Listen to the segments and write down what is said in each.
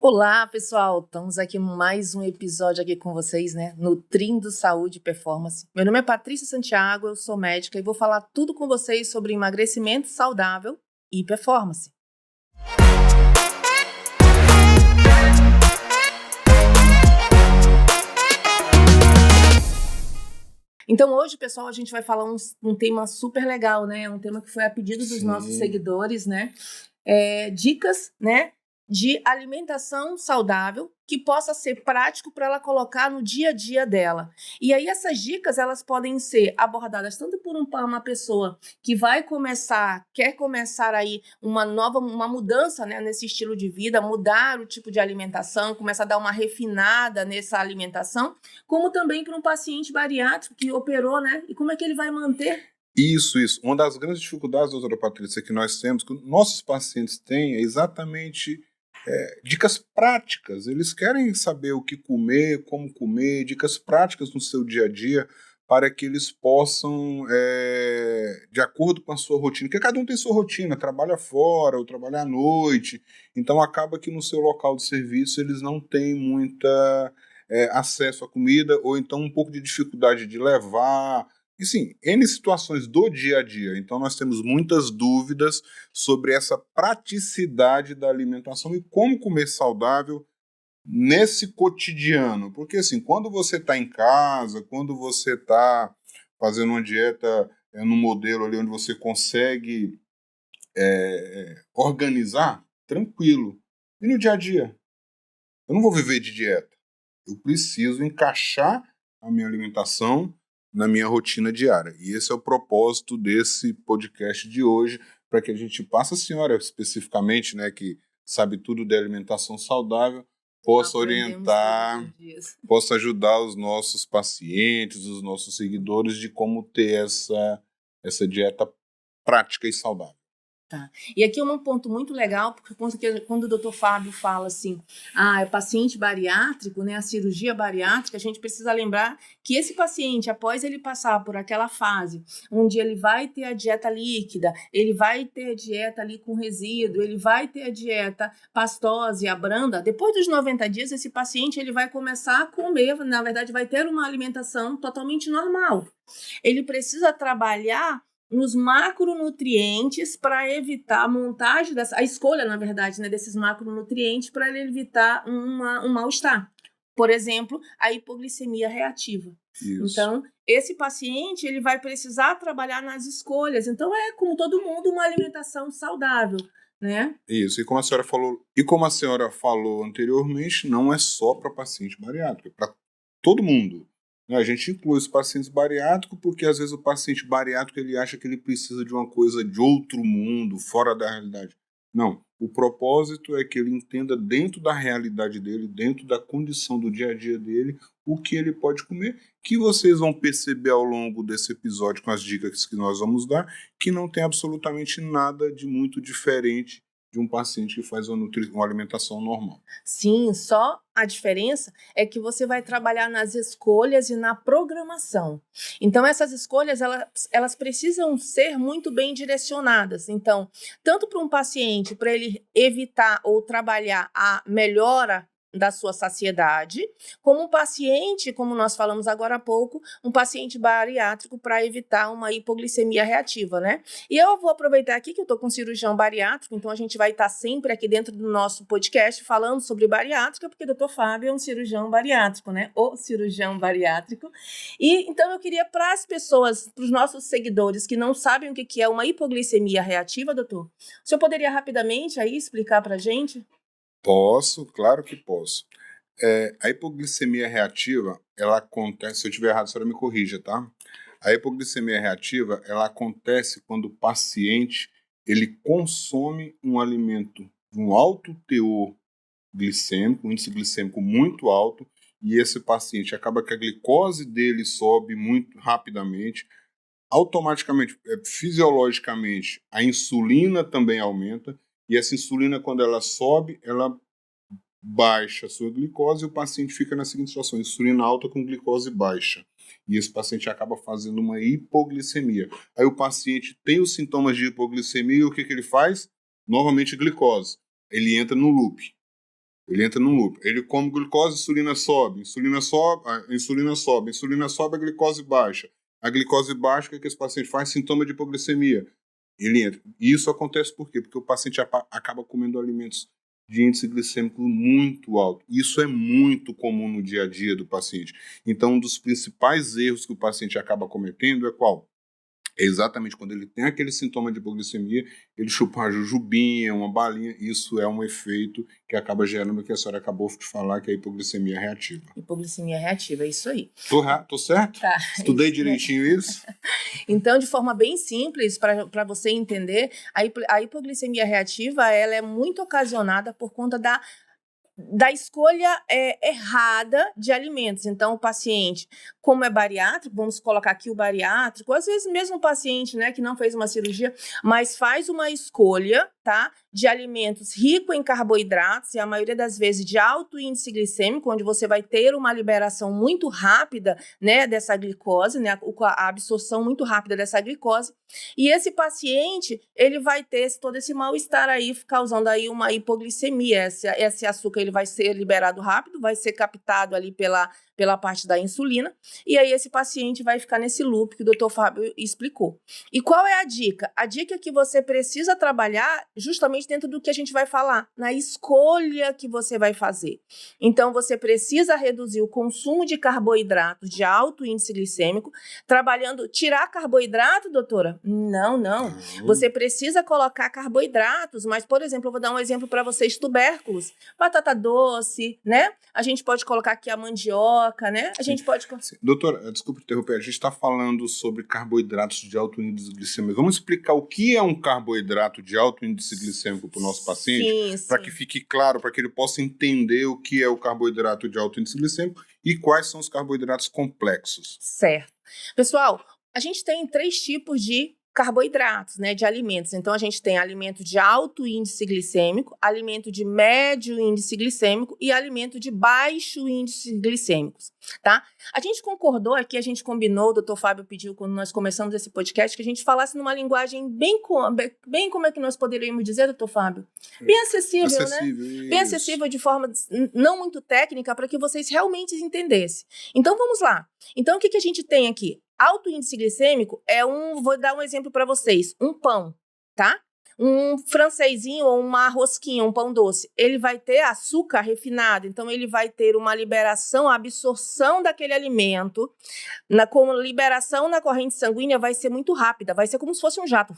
Olá, pessoal! Estamos aqui em mais um episódio aqui com vocês, né? Nutrindo Saúde e Performance. Meu nome é Patrícia Santiago, eu sou médica e vou falar tudo com vocês sobre emagrecimento saudável e performance. Então hoje, pessoal, a gente vai falar um tema super legal, né? Um tema que foi a pedido dos nossos seguidores, né? Dicas, né? De alimentação saudável que possa ser prático para ela colocar no dia a dia dela. E aí essas dicas, elas podem ser abordadas tanto por uma pessoa que quer começar aí uma mudança, né, nesse estilo de vida, mudar o tipo de alimentação, começar a dar uma refinada nessa alimentação, como também para um paciente bariátrico que operou, né? E como é que ele vai manter? Isso. Uma das grandes dificuldades, doutora Patrícia, que nós temos, que nossos pacientes têm, é exatamente dicas práticas. Eles querem saber o que comer, como comer, dicas práticas no seu dia a dia, para que eles possam, de acordo com a sua rotina, porque cada um tem sua rotina, trabalha fora ou trabalha à noite, então acaba que no seu local de serviço eles não têm muita acesso à comida, ou então um pouco de dificuldade de levar, e sim, N situações do dia a dia. Então nós temos muitas dúvidas sobre essa praticidade da alimentação e como comer saudável nesse cotidiano. Porque assim, quando você está em casa, quando você está fazendo uma dieta num modelo ali onde você consegue organizar, tranquilo. E no dia a dia? Eu não vou viver de dieta. Eu preciso encaixar a minha alimentação na minha rotina diária. E esse é o propósito desse podcast de hoje, para que a gente passe, a senhora especificamente, né, que sabe tudo de alimentação saudável, possa orientar, possa ajudar os nossos pacientes, os nossos seguidores de como ter essa dieta prática e saudável. Tá. E aqui é um ponto muito legal, porque quando o Dr. Fábio fala assim, é paciente bariátrico, né, a cirurgia bariátrica, a gente precisa lembrar que esse paciente, após ele passar por aquela fase, onde ele vai ter a dieta líquida, ele vai ter a dieta ali com resíduo, ele vai ter a dieta pastosa e a branda, depois dos 90 dias, esse paciente ele vai começar a comer, na verdade vai ter uma alimentação totalmente normal. Ele precisa trabalhar nos macronutrientes para evitar a montagem a escolha, na verdade, né, desses macronutrientes para ele evitar um mal-estar. Por exemplo, a hipoglicemia reativa. Isso. Então, esse paciente ele vai precisar trabalhar nas escolhas. Então, como todo mundo, uma alimentação saudável, né? Isso. E como a senhora falou anteriormente, não é só para paciente bariátrico, é para todo mundo. A gente inclui os pacientes bariátricos porque às vezes o paciente bariátrico ele acha que ele precisa de uma coisa de outro mundo, fora da realidade. Não, o propósito é que ele entenda dentro da realidade dele, dentro da condição do dia a dia dele, o que ele pode comer, que vocês vão perceber ao longo desse episódio com as dicas que nós vamos dar, que não tem absolutamente nada de muito diferente de um paciente que faz uma alimentação normal. Sim, só a diferença é que você vai trabalhar nas escolhas e na programação. Então, essas escolhas, elas precisam ser muito bem direcionadas. Então, tanto para um paciente, para ele evitar ou trabalhar a melhora da sua saciedade, como um paciente, como nós falamos agora há pouco, um paciente bariátrico para evitar uma hipoglicemia reativa, né? E eu vou aproveitar aqui que eu estou com um cirurgião bariátrico, então a gente vai estar sempre aqui dentro do nosso podcast falando sobre bariátrica, porque o Dr. Fábio é um cirurgião bariátrico, né? O cirurgião bariátrico. E então eu queria para as pessoas, para os nossos seguidores que não sabem o que é uma hipoglicemia reativa, doutor, o senhor poderia rapidamente aí explicar para a gente? Posso, claro que posso. A hipoglicemia reativa, ela acontece, se eu estiver errado, a senhora me corrija, tá? A hipoglicemia reativa, ela acontece quando o paciente, ele consome um alimento de um alto teor glicêmico, um índice glicêmico muito alto, e esse paciente acaba que a glicose dele sobe muito rapidamente, automaticamente, fisiologicamente, a insulina também aumenta, e essa insulina, quando ela sobe, ela baixa a sua glicose e o paciente fica na seguinte situação, insulina alta com glicose baixa. E esse paciente acaba fazendo uma hipoglicemia. Aí o paciente tem os sintomas de hipoglicemia e o que ele faz? Novamente glicose. Ele entra no loop. Ele entra num loop. Ele come glicose, insulina sobe, a glicose baixa. A glicose baixa, o que esse paciente faz? Sintoma de hipoglicemia. Ele entra. E isso acontece por quê? Porque o paciente acaba comendo alimentos de índice glicêmico muito alto. Isso é muito comum no dia a dia do paciente. Então, um dos principais erros que o paciente acaba cometendo é qual? É exatamente quando ele tem aquele sintoma de hipoglicemia, ele chupa uma jujubinha, uma balinha. Isso é um efeito que acaba gerando o que a senhora acabou de falar, que é a hipoglicemia reativa. Hipoglicemia reativa, é isso aí. Tô certo? Tá. Estudei direitinho isso? Então, de forma bem simples, para você entender, a hipoglicemia reativa ela é muito ocasionada por conta da escolha errada de alimentos. Então, o paciente, como é bariátrico, vamos colocar aqui o bariátrico, às vezes mesmo o paciente, né, que não fez uma cirurgia, mas faz uma escolha, tá, de alimentos ricos em carboidratos e a maioria das vezes de alto índice glicêmico, onde você vai ter uma liberação muito rápida, né, dessa glicose, né, a absorção muito rápida dessa glicose. E esse paciente, ele vai ter todo esse mal-estar aí, causando aí uma hipoglicemia. Esse açúcar ele vai ser liberado rápido, vai ser captado ali pela parte da insulina, e aí esse paciente vai ficar nesse loop que o Dr. Fábio explicou. E qual é a dica? A dica é que você precisa trabalhar justamente dentro do que a gente vai falar, na escolha que você vai fazer. Então, você precisa reduzir o consumo de carboidratos de alto índice glicêmico, trabalhando, tirar carboidrato, doutora? Não. Você precisa colocar carboidratos, mas, por exemplo, eu vou dar um exemplo para vocês, tubérculos, batata doce, né? A gente pode colocar aqui a mandioca, né? A gente pode... Doutora, desculpa interromper, a gente está falando sobre carboidratos de alto índice glicêmico. Vamos explicar o que é um carboidrato de alto índice glicêmico para o nosso paciente? Para que fique claro, para que ele possa entender o que é o carboidrato de alto índice glicêmico e quais são os carboidratos complexos. Certo. Pessoal, a gente tem 3 tipos de carboidratos, né, de alimentos. Então, a gente tem alimento de alto índice glicêmico, alimento de médio índice glicêmico e alimento de baixo índice glicêmico, tá? A gente concordou aqui, a gente combinou, o Dr. Fábio pediu quando nós começamos esse podcast que a gente falasse numa linguagem bem como é que nós poderíamos dizer, Dr. Fábio? Bem acessível, né? Isso. Bem acessível de forma não muito técnica para que vocês realmente entendessem. Então, vamos lá. Então, o que a gente tem aqui? Alto índice glicêmico vou dar um exemplo para vocês, um pão, tá? Um francesinho ou uma rosquinha, um pão doce, ele vai ter açúcar refinado, então ele vai ter uma liberação, a absorção daquele alimento, com liberação na corrente sanguínea vai ser muito rápida, vai ser como se fosse um jato.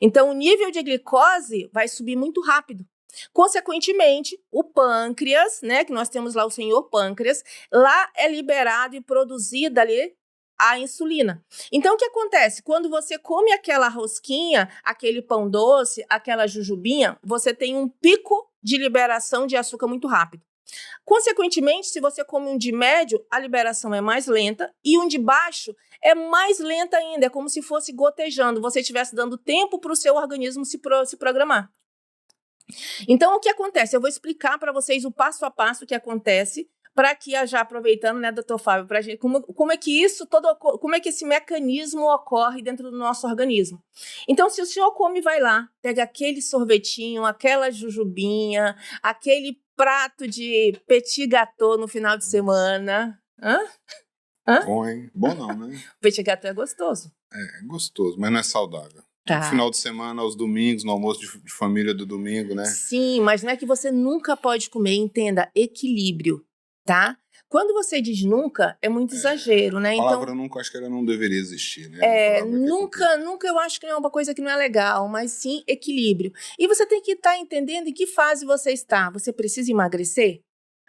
Então o nível de glicose vai subir muito rápido. Consequentemente, o pâncreas, né, que nós temos lá o senhor pâncreas, lá é liberado e produzida ali a insulina. Então, o que acontece? Quando você come aquela rosquinha, aquele pão doce, aquela jujubinha, você tem um pico de liberação de açúcar muito rápido. Consequentemente, se você come um de médio, a liberação é mais lenta e um de baixo é mais lenta ainda, é como se fosse gotejando, você estivesse dando tempo para o seu organismo se programar. Então, o que acontece? Eu vou explicar para vocês o passo a passo que acontece para que, já aproveitando, né, doutor Fábio, pra gente, como é que como é que esse mecanismo ocorre dentro do nosso organismo. Então, se o senhor come, vai lá, pega aquele sorvetinho, aquela jujubinha, aquele prato de petit gâteau no final de semana. Hã? Bom, hein? Bom não, né? Petit gâteau é gostoso. É gostoso, mas não é saudável. Tá. No final de semana, aos domingos, no almoço de família do domingo, né? Sim, mas não é que você nunca pode comer, entenda, equilíbrio. Tá? Quando você diz nunca, é muito exagero, né? A palavra nunca, acho que ela não deveria existir, né? Nunca eu acho que é uma coisa que não é legal, mas sim equilíbrio. E você tem que estar entendendo em que fase você está. Você precisa emagrecer?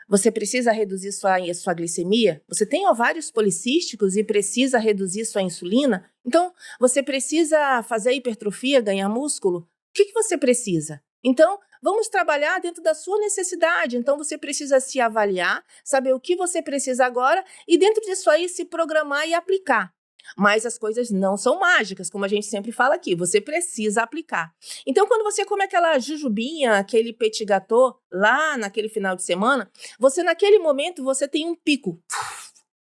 Você precisa reduzir sua glicemia? Você tem ovários policísticos e precisa reduzir sua insulina? Então, você precisa fazer hipertrofia, ganhar músculo? O que você precisa? Então, vamos trabalhar dentro da sua necessidade. Então, você precisa se avaliar, saber o que você precisa agora e dentro disso aí se programar e aplicar. Mas as coisas não são mágicas, como a gente sempre fala aqui. Você precisa aplicar. Então, quando você come aquela jujubinha, aquele petit gâteau, lá naquele final de semana, naquele momento, você tem um pico.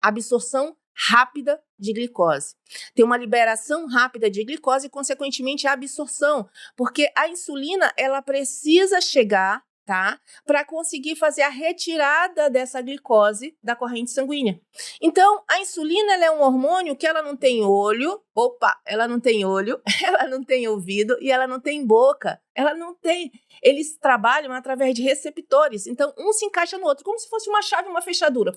Absorção rápida de glicose. Tem uma liberação rápida de glicose e, consequentemente, a absorção. Porque a insulina, ela precisa chegar, tá? Para conseguir fazer a retirada dessa glicose da corrente sanguínea. Então, a insulina ela é um hormônio que ela não tem olho, ela não tem olho, ela não tem ouvido e ela não tem boca. Ela não tem. Eles trabalham através de receptores. Então, um se encaixa no outro, como se fosse uma chave, uma fechadura.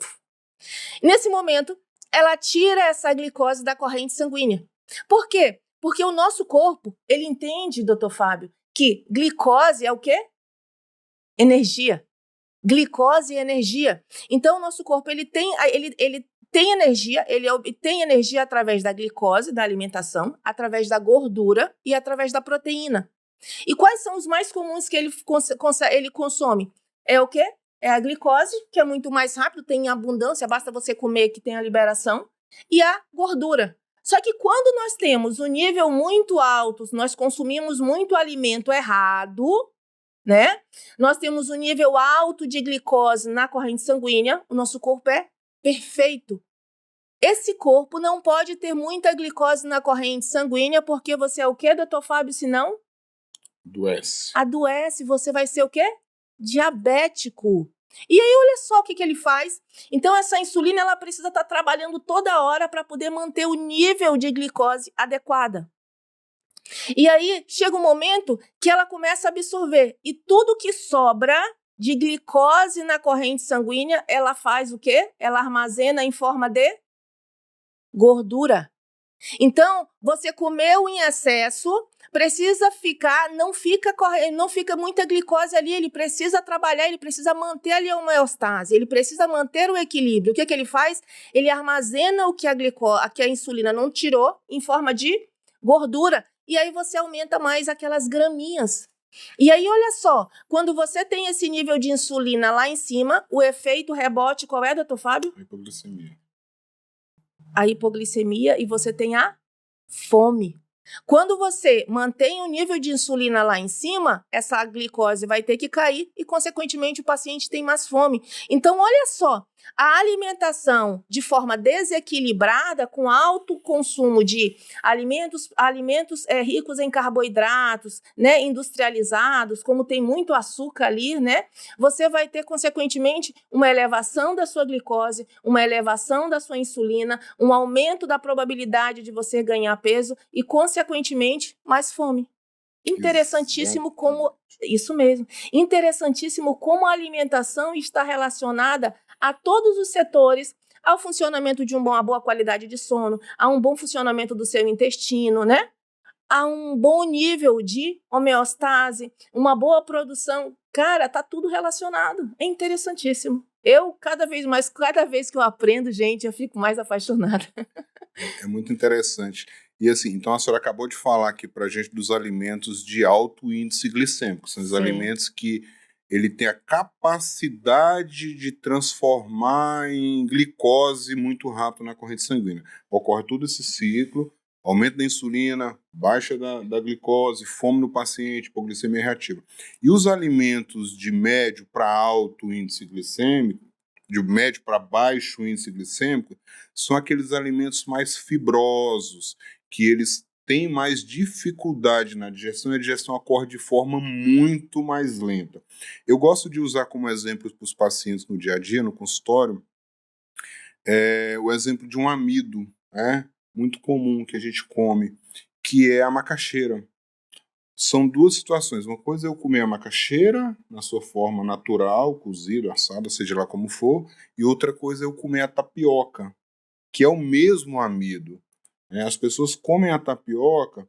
Nesse momento, ela tira essa glicose da corrente sanguínea. Por quê? Porque o nosso corpo, ele entende, doutor Fábio, que glicose é o quê? Energia. Glicose e energia. Então, o nosso corpo ele tem energia, ele obtém energia através da glicose, da alimentação, através da gordura e através da proteína. E quais são os mais comuns que ele consome? É o quê? É a glicose, que é muito mais rápido, tem abundância, basta você comer que tem a liberação, e a gordura. Só que quando nós temos um nível muito alto, nós consumimos muito alimento errado, né? Nós temos um nível alto de glicose na corrente sanguínea, o nosso corpo é perfeito. Esse corpo não pode ter muita glicose na corrente sanguínea, porque você é o quê, doutor Fábio, se não? Adoece, você vai ser o quê? Diabético. E aí, olha só o que ele faz. Então, essa insulina ela precisa estar trabalhando toda hora para poder manter o nível de glicose adequada. E aí, chega um momento que ela começa a absorver. E tudo que sobra de glicose na corrente sanguínea, ela faz o quê? Ela armazena em forma de gordura. Então, você comeu em excesso, precisa ficar, não fica muita glicose ali, ele precisa trabalhar, ele precisa manter ali a homeostase, ele precisa manter o equilíbrio. O que ele faz? Ele armazena o que a insulina não tirou em forma de gordura. E aí você aumenta mais aquelas graminhas. E aí, olha só, quando você tem esse nível de insulina lá em cima, o efeito rebote qual é, doutor Fábio? A hipoglicemia e você tem a fome. Quando você mantém o nível de insulina lá em cima, essa glicose vai ter que cair e, consequentemente, o paciente tem mais fome. Então, olha só, a alimentação de forma desequilibrada, com alto consumo de alimentos ricos em carboidratos, né, industrializados, como tem muito açúcar ali, né, você vai ter, consequentemente, uma elevação da sua glicose, uma elevação da sua insulina, um aumento da probabilidade de você ganhar peso e, consequentemente, mais fome. Interessantíssimo como... Isso mesmo. Interessantíssimo como a alimentação está relacionada a todos os setores, ao funcionamento de uma boa qualidade de sono, a um bom funcionamento do seu intestino, né? A um bom nível de homeostase, uma boa produção. Cara, tá tudo relacionado. É interessantíssimo. Cada vez que eu aprendo, gente, eu fico mais apaixonada. É muito interessante. E assim, então a senhora acabou de falar aqui pra gente dos alimentos de alto índice glicêmico. São os alimentos que ele tem a capacidade de transformar em glicose muito rápido na corrente sanguínea. Ocorre todo esse ciclo, aumento da insulina, baixa da glicose, fome no paciente, hipoglicemia reativa. E os alimentos de médio para alto índice glicêmico, de médio para baixo índice glicêmico, são aqueles alimentos mais fibrosos, que eles têm mais dificuldade na digestão e a digestão ocorre de forma muito mais lenta. Eu gosto de usar como exemplo para os pacientes no dia a dia, no consultório, o exemplo de um amido, muito comum que a gente come, que é a macaxeira. São duas situações. Uma coisa é eu comer a macaxeira na sua forma natural, cozida, assada, seja lá como for, e outra coisa é eu comer a tapioca, que é o mesmo amido. As pessoas comem a tapioca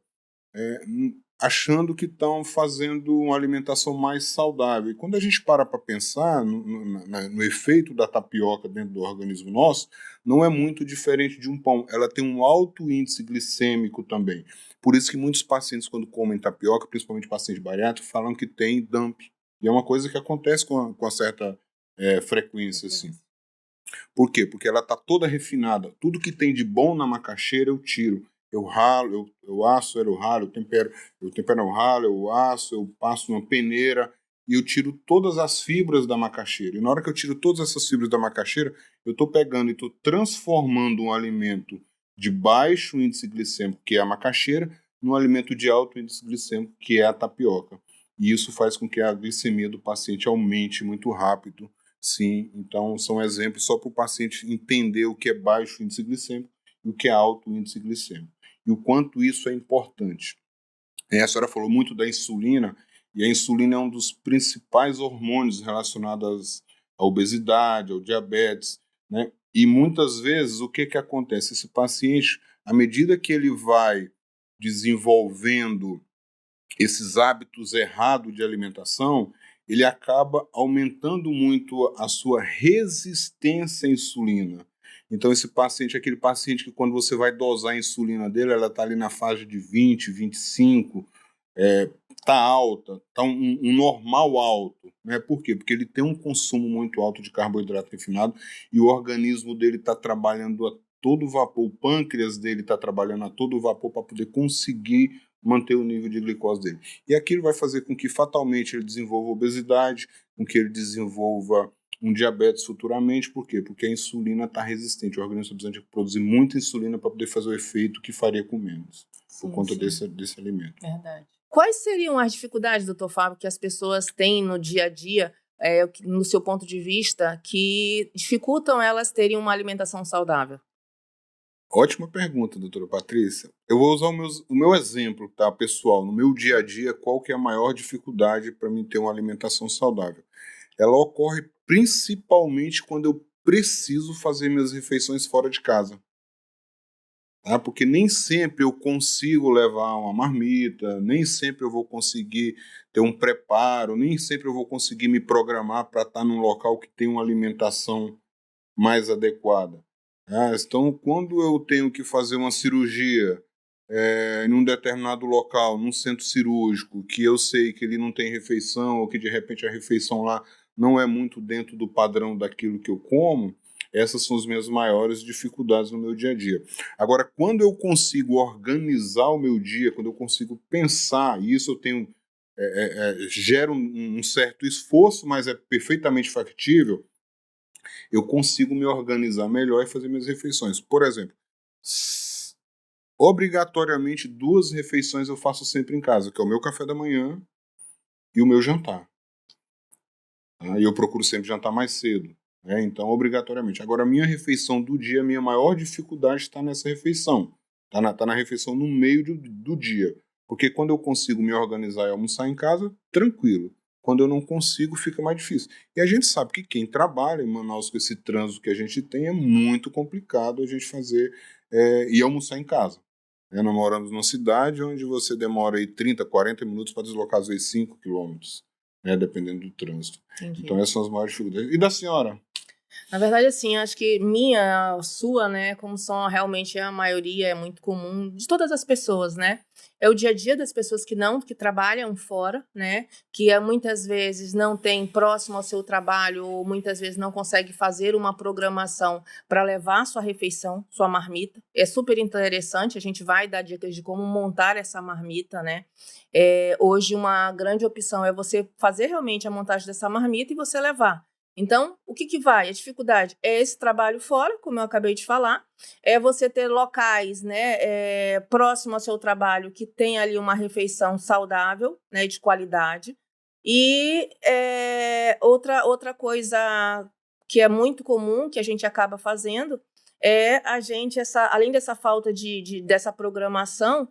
achando que estão fazendo uma alimentação mais saudável. E quando a gente para pensar no efeito da tapioca dentro do organismo nosso, não é muito diferente de um pão. Ela tem um alto índice glicêmico também. Por isso que muitos pacientes, quando comem tapioca, principalmente pacientes bariátricos, falam que tem dump. E é uma coisa que acontece com certa frequência, assim. Por quê? Porque ela está toda refinada. Tudo que tem de bom na macaxeira eu tiro. Eu ralo, eu asso, eu ralo, eu tempero, eu ralo, eu asso, eu passo numa peneira e eu tiro todas as fibras da macaxeira. E na hora que eu tiro todas essas fibras da macaxeira, eu estou pegando e estou transformando um alimento de baixo índice glicêmico, que é a macaxeira, num alimento de alto índice glicêmico, que é a tapioca. e isso faz com que a glicemia do paciente aumente muito rápido. Sim, então são exemplos só para o paciente entender o que é baixo índice glicêmico e o que é alto índice glicêmico, e o quanto isso é importante. A senhora falou muito da insulina, e a insulina é um dos principais hormônios relacionados à obesidade, ao diabetes, né? E muitas vezes o que acontece? Esse paciente, à medida que ele vai desenvolvendo esses hábitos errados de alimentação, ele acaba aumentando muito a sua resistência à insulina. Então, esse paciente é aquele paciente que, quando você vai dosar a insulina dele, ela está ali na faixa de 20, 25, está alta, está um normal alto. Né? Por quê? Porque ele tem um consumo muito alto de carboidrato refinado e o organismo dele está trabalhando a todo vapor, o pâncreas dele está trabalhando a todo vapor para poder conseguir manter o nível de glicose dele. E aquilo vai fazer com que fatalmente ele desenvolva obesidade, com que ele desenvolva um diabetes futuramente. Por quê? Porque a insulina está resistente. O organismo precisa de produzir muita insulina para poder fazer o efeito que faria com menos, por conta desse alimento. Verdade. Quais seriam as dificuldades, doutor Fábio, que as pessoas têm no dia a dia, no seu ponto de vista, que dificultam elas terem uma alimentação saudável? Ótima pergunta, doutora Patrícia. Eu vou usar o meu exemplo, tá, pessoal? No meu dia a dia, qual que é a maior dificuldade para mim ter uma alimentação saudável? Ela ocorre principalmente quando eu preciso fazer minhas refeições fora de casa. Tá? Porque nem sempre eu consigo levar uma marmita, nem sempre eu vou conseguir ter um preparo, nem sempre eu vou conseguir me programar para estar num local que tem uma alimentação mais adequada. Então, quando eu tenho que fazer uma cirurgia em um determinado local, num centro cirúrgico, que eu sei que ele não tem refeição, ou que de repente a refeição lá não é muito dentro do padrão daquilo que eu como, essas são as minhas maiores dificuldades no meu dia a dia. Agora, quando eu consigo organizar o meu dia, quando eu consigo pensar, e isso eu tenho, gera um certo esforço, mas é perfeitamente factível, eu consigo me organizar melhor e fazer minhas refeições. Por exemplo, obrigatoriamente 2 refeições eu faço sempre em casa, que é o meu café da manhã e o meu jantar. E eu procuro sempre jantar mais cedo. Então, obrigatoriamente. Agora, a minha refeição do dia, a minha maior dificuldade está nessa refeição. Está na refeição no meio do dia. Porque quando eu consigo me organizar e almoçar em casa, tranquilo. Quando eu não consigo, fica mais difícil. E a gente sabe que quem trabalha em Manaus com esse trânsito que a gente tem, é muito complicado a gente fazer e almoçar em casa. Nós moramos numa cidade onde você demora aí 30, 40 minutos para deslocar às vezes 5 quilômetros, dependendo do trânsito. Entendi. Então essas são as maiores dificuldades. E da senhora? Na verdade, assim, acho que minha, sua, né, como são realmente a maioria, é muito comum de todas as pessoas, né? É o dia a dia das pessoas que trabalham fora, né? Que muitas vezes não tem próximo ao seu trabalho, ou muitas vezes não consegue fazer uma programação para levar sua refeição, sua marmita. É super interessante, a gente vai dar dicas de como montar essa marmita, né? Hoje uma grande opção é você fazer realmente a montagem dessa marmita e você levar. Então, o que vai? A dificuldade é esse trabalho fora, como eu acabei de falar, é você ter locais, né, próximo ao seu trabalho que tem ali uma refeição saudável, né, de qualidade. E outra coisa que é muito comum, que a gente acaba fazendo, é a gente, além dessa falta dessa programação,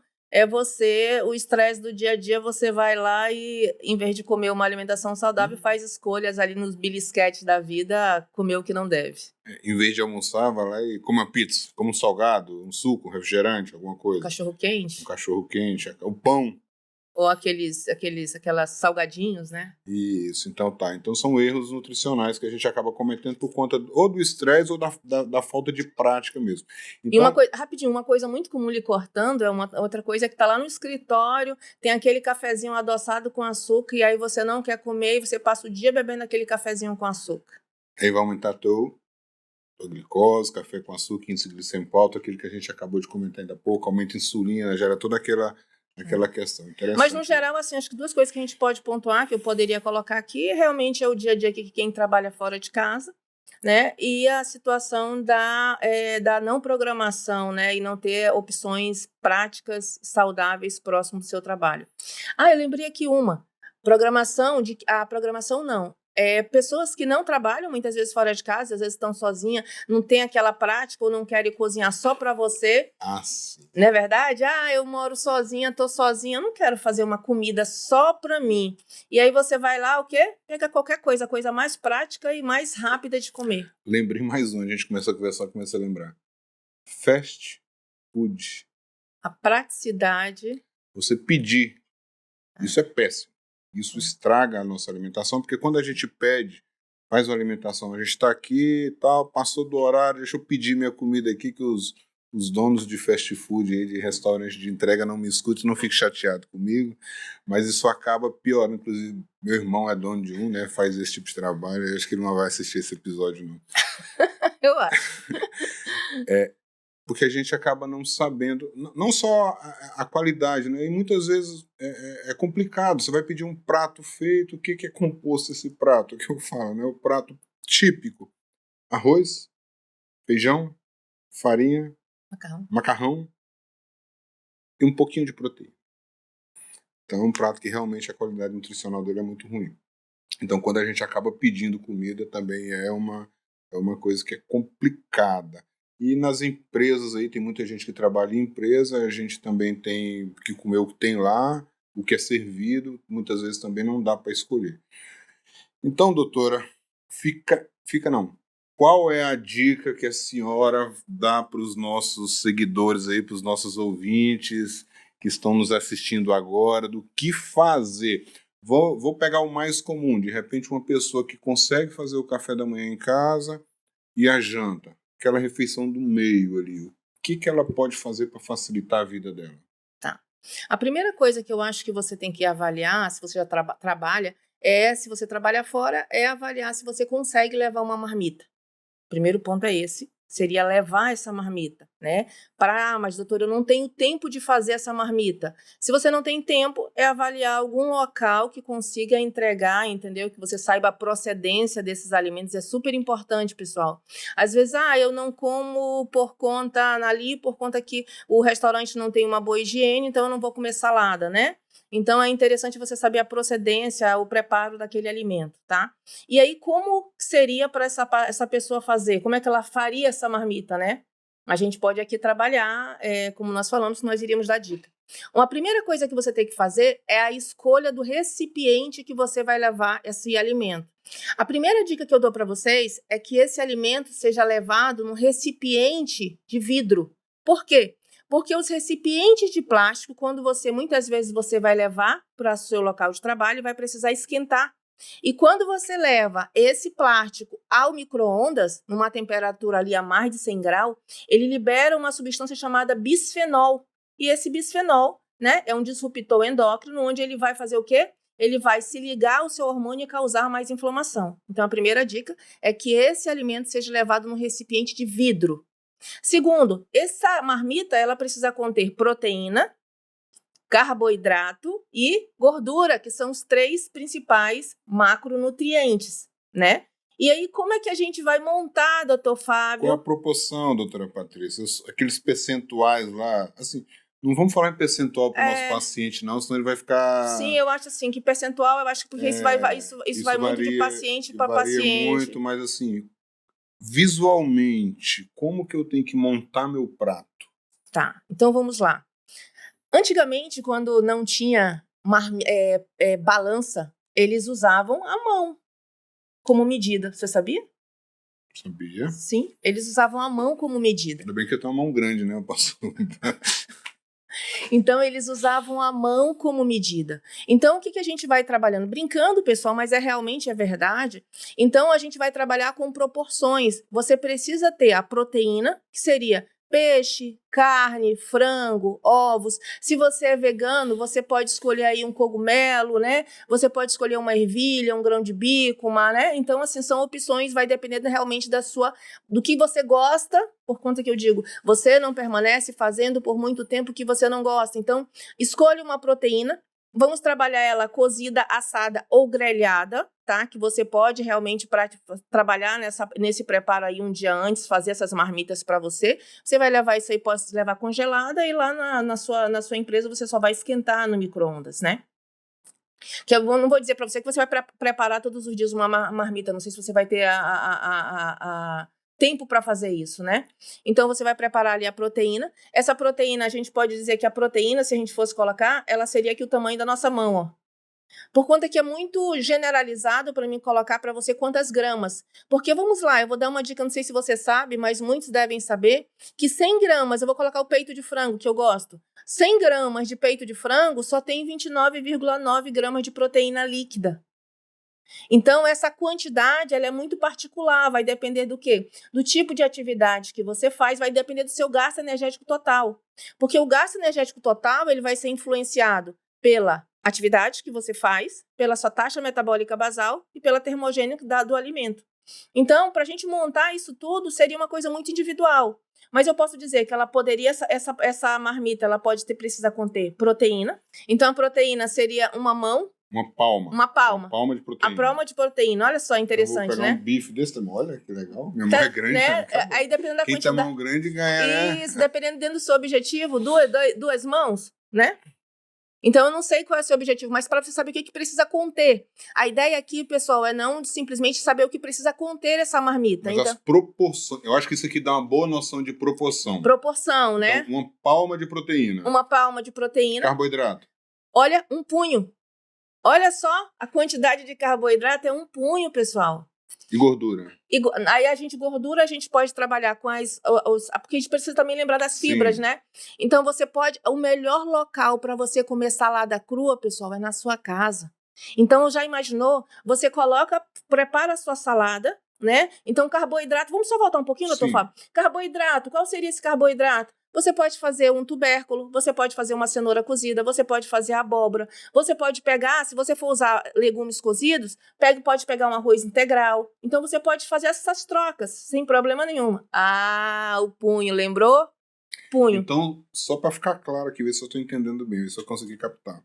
o estresse do dia a dia, você vai lá e, em vez de comer uma alimentação saudável, faz escolhas ali nos belisquetes da vida, comer o que não deve. Em vez de almoçar, vai lá e come uma pizza, come um salgado, um suco, um refrigerante, alguma coisa. Um cachorro-quente. Um cachorro-quente, o pão. Ou aquelas salgadinhos, né? Isso, então tá. Então são erros nutricionais que a gente acaba cometendo por conta ou do estresse ou da falta de prática mesmo. Então, e uma coisa muito comum lhe cortando, outra coisa que tá lá no escritório, tem aquele cafezinho adoçado com açúcar, e aí você não quer comer, e você passa o dia bebendo aquele cafezinho com açúcar. Aí vai aumentar tua glicose, café com açúcar, índice glicêmico alto, aquilo que a gente acabou de comentar ainda há pouco, aumenta a insulina, gera toda aquela questão. Mas, no geral, assim, acho que 2 coisas que a gente pode pontuar, que eu poderia colocar aqui, realmente é o dia a dia que quem trabalha fora de casa, né? E a situação da não programação, né? E não ter opções práticas, saudáveis, próximo do seu trabalho. Eu lembrei aqui uma. A programação não. Pessoas que não trabalham muitas vezes fora de casa, às vezes estão sozinhas, não tem aquela prática ou não querem cozinhar só para você. Sim. Não é verdade? Eu moro sozinha, estou sozinha, eu não quero fazer uma comida só para mim. E aí você vai lá, o quê? Pega qualquer coisa, a coisa mais prática e mais rápida de comer. Lembrei mais um, a gente começa a conversar, começa a lembrar. Fast food. A praticidade. Você pedir, isso é péssimo. Isso estraga a nossa alimentação, porque quando a gente pede, faz uma alimentação, a gente está aqui e tal, passou do horário, deixa eu pedir minha comida aqui, que os donos de fast food, aí, de restaurante de entrega, não me escutem, não fiquem chateados comigo, mas isso acaba piorando. Inclusive, meu irmão é dono de um, né, faz esse tipo de trabalho, eu acho que ele não vai assistir esse episódio, não. Eu acho. Porque a gente acaba não sabendo, não só a qualidade, né? E muitas vezes é complicado. Você vai pedir um prato feito, o que é composto esse prato? O que eu falo, né? O prato típico: arroz, feijão, farinha, macarrão e um pouquinho de proteína. Então é um prato que realmente a qualidade nutricional dele é muito ruim. Então quando a gente acaba pedindo comida também é uma coisa que é complicada. E nas empresas aí, tem muita gente que trabalha em empresa, a gente também tem que comer o que tem lá, o que é servido, muitas vezes também não dá para escolher. Então, doutora, qual é a dica que a senhora dá para os nossos seguidores aí, para os nossos ouvintes que estão nos assistindo agora, do que fazer? Vou pegar o mais comum, de repente uma pessoa que consegue fazer o café da manhã em casa e a janta, aquela refeição do meio ali, o que ela pode fazer para facilitar a vida dela? Tá. A primeira coisa que eu acho que você tem que avaliar, se você já trabalha, se você trabalha fora, é avaliar se você consegue levar uma marmita. O primeiro ponto é esse, seria levar essa marmita, né? Mas doutora, eu não tenho tempo de fazer essa marmita. Se você não tem tempo, é avaliar algum local que consiga entregar, entendeu? Que você saiba a procedência desses alimentos, é super importante, pessoal. Às vezes, eu não como por conta que o restaurante não tem uma boa higiene, então eu não vou comer salada, né? Então, é interessante você saber a procedência, o preparo daquele alimento, tá? E aí, como seria para essa pessoa fazer? Como é que ela faria essa marmita, né? A gente pode aqui trabalhar, como nós falamos, nós iríamos dar dica. Uma primeira coisa que você tem que fazer é a escolha do recipiente que você vai levar esse alimento. A primeira dica que eu dou para vocês é que esse alimento seja levado num recipiente de vidro. Por quê? Porque os recipientes de plástico, muitas vezes você vai levar para o seu local de trabalho, vai precisar esquentar. E quando você leva esse plástico ao micro-ondas, numa temperatura ali a mais de 100 graus, ele libera uma substância chamada bisfenol. E esse bisfenol, né, é um disruptor endócrino, onde ele vai fazer o quê? Ele vai se ligar ao seu hormônio e causar mais inflamação. Então, a primeira dica é que esse alimento seja levado num recipiente de vidro. Segundo, essa marmita ela precisa conter proteína, carboidrato e gordura, que são os 3 principais macronutrientes, né? E aí, como é que a gente vai montar, doutor Fábio? Qual a proporção, doutora Patrícia? Aqueles percentuais lá, assim, não vamos falar em percentual para o nosso paciente, não, senão ele vai ficar... Sim, eu acho assim, que percentual, eu acho que porque isso vai muito de paciente para paciente. Varia muito, mas assim, visualmente, como que eu tenho que montar meu prato? Tá, então vamos lá. Antigamente, quando não tinha balança, eles usavam a mão como medida. Você sabia? Sabia. Sim, eles usavam a mão como medida. Ainda bem que eu tenho uma mão grande, né? Eu posso... Então, eles usavam a mão como medida. Então, o que a gente vai trabalhando? Brincando, pessoal, mas realmente é verdade. Então, a gente vai trabalhar com proporções. Você precisa ter a proteína, que seria peixe, carne, frango, ovos. Se você é vegano, você pode escolher aí um cogumelo, né? Você pode escolher uma ervilha, um grão de bico, né? Então, assim, são opções, vai depender realmente do que você gosta, por conta que eu digo, você não permanece fazendo por muito tempo que você não gosta. Então, escolha uma proteína. Vamos trabalhar ela cozida, assada ou grelhada, tá? Que você pode realmente trabalhar nesse preparo aí um dia antes, fazer essas marmitas para você. Você vai levar isso aí, pode levar congelada e lá na sua empresa você só vai esquentar no micro-ondas, né? Que eu não vou dizer para você que você vai preparar todos os dias uma marmita, não sei se você vai ter tempo para fazer isso, né? Então, você vai preparar ali a proteína. Essa proteína, a gente pode dizer que a proteína, se a gente fosse colocar, ela seria aqui o tamanho da nossa mão, ó. Por conta que é muito generalizado para mim colocar para você quantas gramas. Porque, vamos lá, eu vou dar uma dica, não sei se você sabe, mas muitos devem saber, que 100 gramas, eu vou colocar o peito de frango, que eu gosto. 100 gramas de peito de frango só tem 29,9 gramas de proteína líquida. Então, essa quantidade ela é muito particular, vai depender do quê? Do tipo de atividade que você faz, vai depender do seu gasto energético total. Porque o gasto energético total ele vai ser influenciado pela atividade que você faz, pela sua taxa metabólica basal e pela termogênica do alimento. Então, para a gente montar isso tudo, seria uma coisa muito individual. Mas eu posso dizer que ela poderia, essa marmita, ela precisa conter proteína. Então, a proteína seria uma mão. Uma palma. Uma palma. Uma palma de proteína. A palma de proteína, olha só, interessante, eu vou pegar né? um bife desse tamanho, olha que legal. Minha mão é grande, né? Aí dependendo da quem quantidade. tem mão grande ganha, Isso, dependendo dentro do seu objetivo, duas mãos, né? Então, eu não sei qual é o seu objetivo, mas para você saber o que precisa conter. A ideia aqui, pessoal, é não simplesmente saber o que precisa conter essa marmita. Mas as proporções, eu acho que isso aqui dá uma boa noção de proporção. Proporção, né? Então, uma palma de proteína. Uma palma de proteína. Carboidrato. Olha, um punho. Olha só, a quantidade de carboidrato é um punho, pessoal. E gordura? Aí gordura a gente pode trabalhar com porque a gente precisa também lembrar das fibras, né? Então o melhor local para você comer salada crua, pessoal, é na sua casa. Então, já imaginou? Você prepara a sua salada, né? Então, carboidrato, vamos só voltar um pouquinho, doutor Fábio? Carboidrato, qual seria esse carboidrato? Você pode fazer um tubérculo, você pode fazer uma cenoura cozida, você pode fazer abóbora, você pode pegar, se você for usar legumes cozidos, pode pegar um arroz integral. Então, você pode fazer essas trocas, sem problema nenhum. Ah, o punho, lembrou? Punho. Então, só para ficar claro aqui, ver se eu estou entendendo bem, ver se eu consegui captar.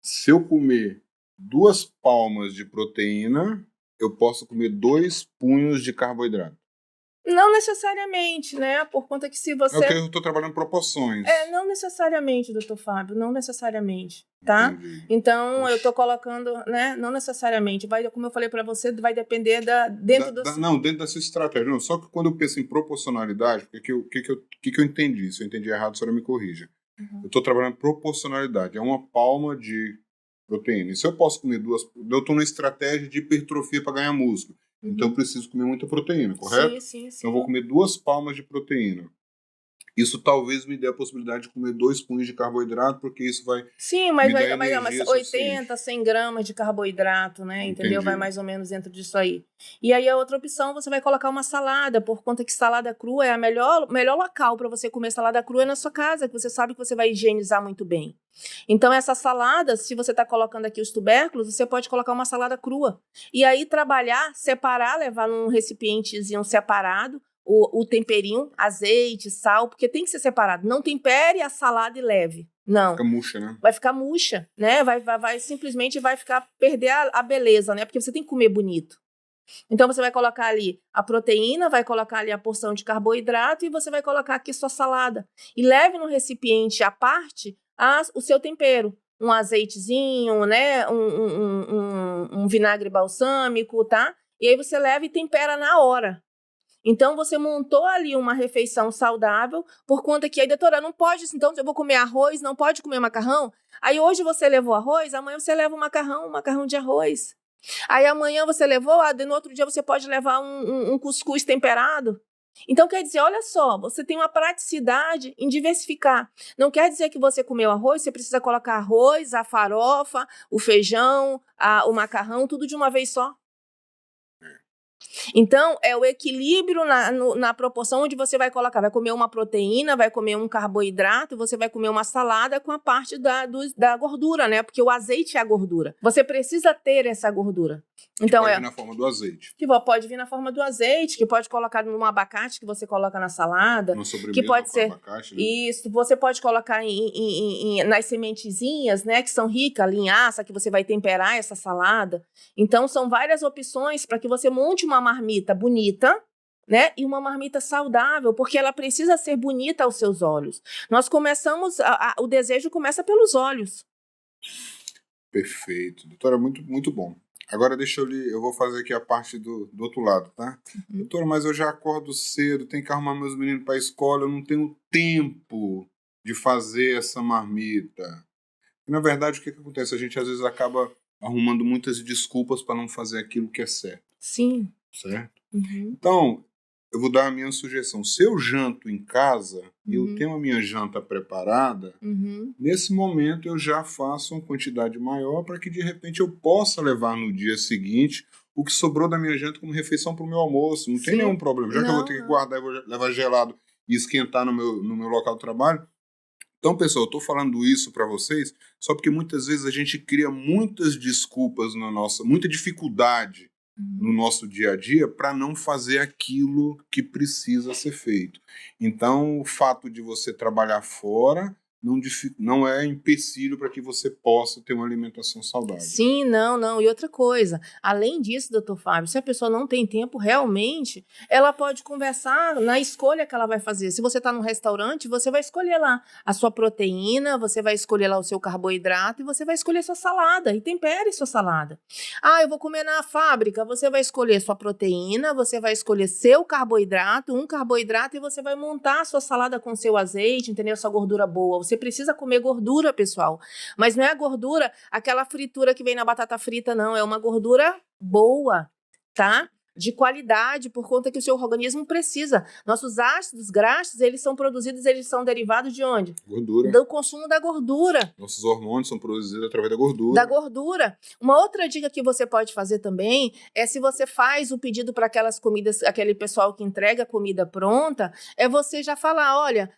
Se eu comer 2 palmas de proteína, eu posso comer 2 punhos de carboidrato. Não necessariamente, né? Por conta que se você... É porque eu estou trabalhando proporções. Não necessariamente, doutor Fábio, não necessariamente, tá? Entendi. Então, eu estou colocando, né? Não necessariamente. Como eu falei para você, vai depender dentro da sua estratégia. Não, só que quando eu penso em proporcionalidade, o que eu entendi? Se eu entendi errado, a senhora me corrija. Uhum. Eu estou trabalhando proporcionalidade. É uma palma de proteína. E se eu posso comer 2... Eu estou numa estratégia de hipertrofia para ganhar músculo. Uhum. Então eu preciso comer muita proteína, correto? Sim. Então eu vou comer 2 palmas de proteína. Isso talvez me dê a possibilidade de comer 2 punhos de carboidrato, porque isso vai... Sim, mas vai 80, 100 gramas de carboidrato, né? Entendi. Entendeu? Vai mais ou menos dentro disso aí. E aí a outra opção, você vai colocar uma salada, por conta que salada crua é a melhor local para você comer salada crua é na sua casa, que você sabe que você vai higienizar muito bem. Então, essa salada, se você está colocando aqui os tubérculos, você pode colocar uma salada crua. E aí trabalhar, separar, levar num recipientezinho separado, o temperinho, azeite, sal, porque tem que ser separado. Não tempere a salada e leve. Não. Fica murcha, né? Vai ficar murcha, né? Simplesmente vai perder a beleza, né? Porque você tem que comer bonito. Então, você vai colocar ali a proteína, vai colocar ali a porção de carboidrato e você vai colocar aqui sua salada. E leve no recipiente à parte o seu tempero. Um azeitezinho, né? Um vinagre balsâmico, tá? E aí você leva e tempera na hora. Então, você montou ali uma refeição saudável, por conta que aí, doutora, não pode, então eu vou comer arroz, não pode comer macarrão? Aí hoje você levou arroz, amanhã você leva um macarrão de arroz. Aí amanhã você levou, no outro dia você pode levar um cuscuz temperado. Então, quer dizer, olha só, você tem uma praticidade em diversificar. Não quer dizer que você comeu arroz, você precisa colocar arroz, a farofa, o feijão, o macarrão, tudo de uma vez só. Então, é o equilíbrio na proporção onde você vai colocar. Vai comer uma proteína, vai comer um carboidrato, você vai comer uma salada com a parte da gordura, né? Porque o azeite é a gordura. Você precisa ter essa gordura. Então, pode vir na forma do azeite. Que pode vir na forma do azeite, que pode colocar num abacate que você coloca na salada. Uma sobremesa que pode ser abacate, né? Isso, você pode colocar nas sementezinhas, né? Que são ricas, linhaça, que você vai temperar essa salada. Então, são várias opções para que você monte uma marmita bonita, né? E uma marmita saudável, porque ela precisa ser bonita aos seus olhos. Nós começamos, o desejo começa pelos olhos. Perfeito. Doutora, muito, muito bom. Agora deixa eu vou fazer aqui a parte do outro lado, tá? Doutora, mas eu já acordo cedo, tenho que arrumar meus meninos para a escola, eu não tenho tempo de fazer essa marmita. E, na verdade, o que acontece? A gente às vezes acaba arrumando muitas desculpas para não fazer aquilo que é certo. Sim. Certo? Então, eu vou dar a minha sugestão. Se eu janto em casa e eu tenho a minha janta preparada, nesse momento eu já faço uma quantidade maior para que de repente eu possa levar no dia seguinte o que sobrou da minha janta como refeição para o meu almoço. Não tem nenhum problema. Já que eu vou ter que guardar e vou levar gelado e esquentar no meu local de trabalho. Então, pessoal, eu estou falando isso para vocês só porque muitas vezes a gente cria muitas desculpas muita dificuldade no nosso dia a dia para não fazer aquilo que precisa ser feito. Então, o fato de você trabalhar fora não é empecilho para que você possa ter uma alimentação saudável. Sim, não. E outra coisa, além disso, doutor Fábio, se a pessoa não tem tempo, realmente, ela pode conversar na escolha que ela vai fazer. Se você está num restaurante, você vai escolher lá a sua proteína, você vai escolher lá o seu carboidrato e você vai escolher sua salada. E tempere sua salada. Ah, eu vou comer na fábrica, você vai escolher sua proteína, você vai escolher seu carboidrato, um carboidrato, e você vai montar a sua salada com seu azeite, entendeu? Sua gordura boa. Você precisa comer gordura, pessoal. Mas não é a gordura, aquela fritura que vem na batata frita, não. É uma gordura boa, tá? De qualidade, por conta que o seu organismo precisa. Nossos ácidos graxos, eles são derivados de onde? Gordura. Do consumo da gordura. Nossos hormônios são produzidos através da gordura. Da gordura. Uma outra dica que você pode fazer também é, se você faz o pedido para aquelas comidas, aquele pessoal que entrega comida pronta, é você já falar, olha,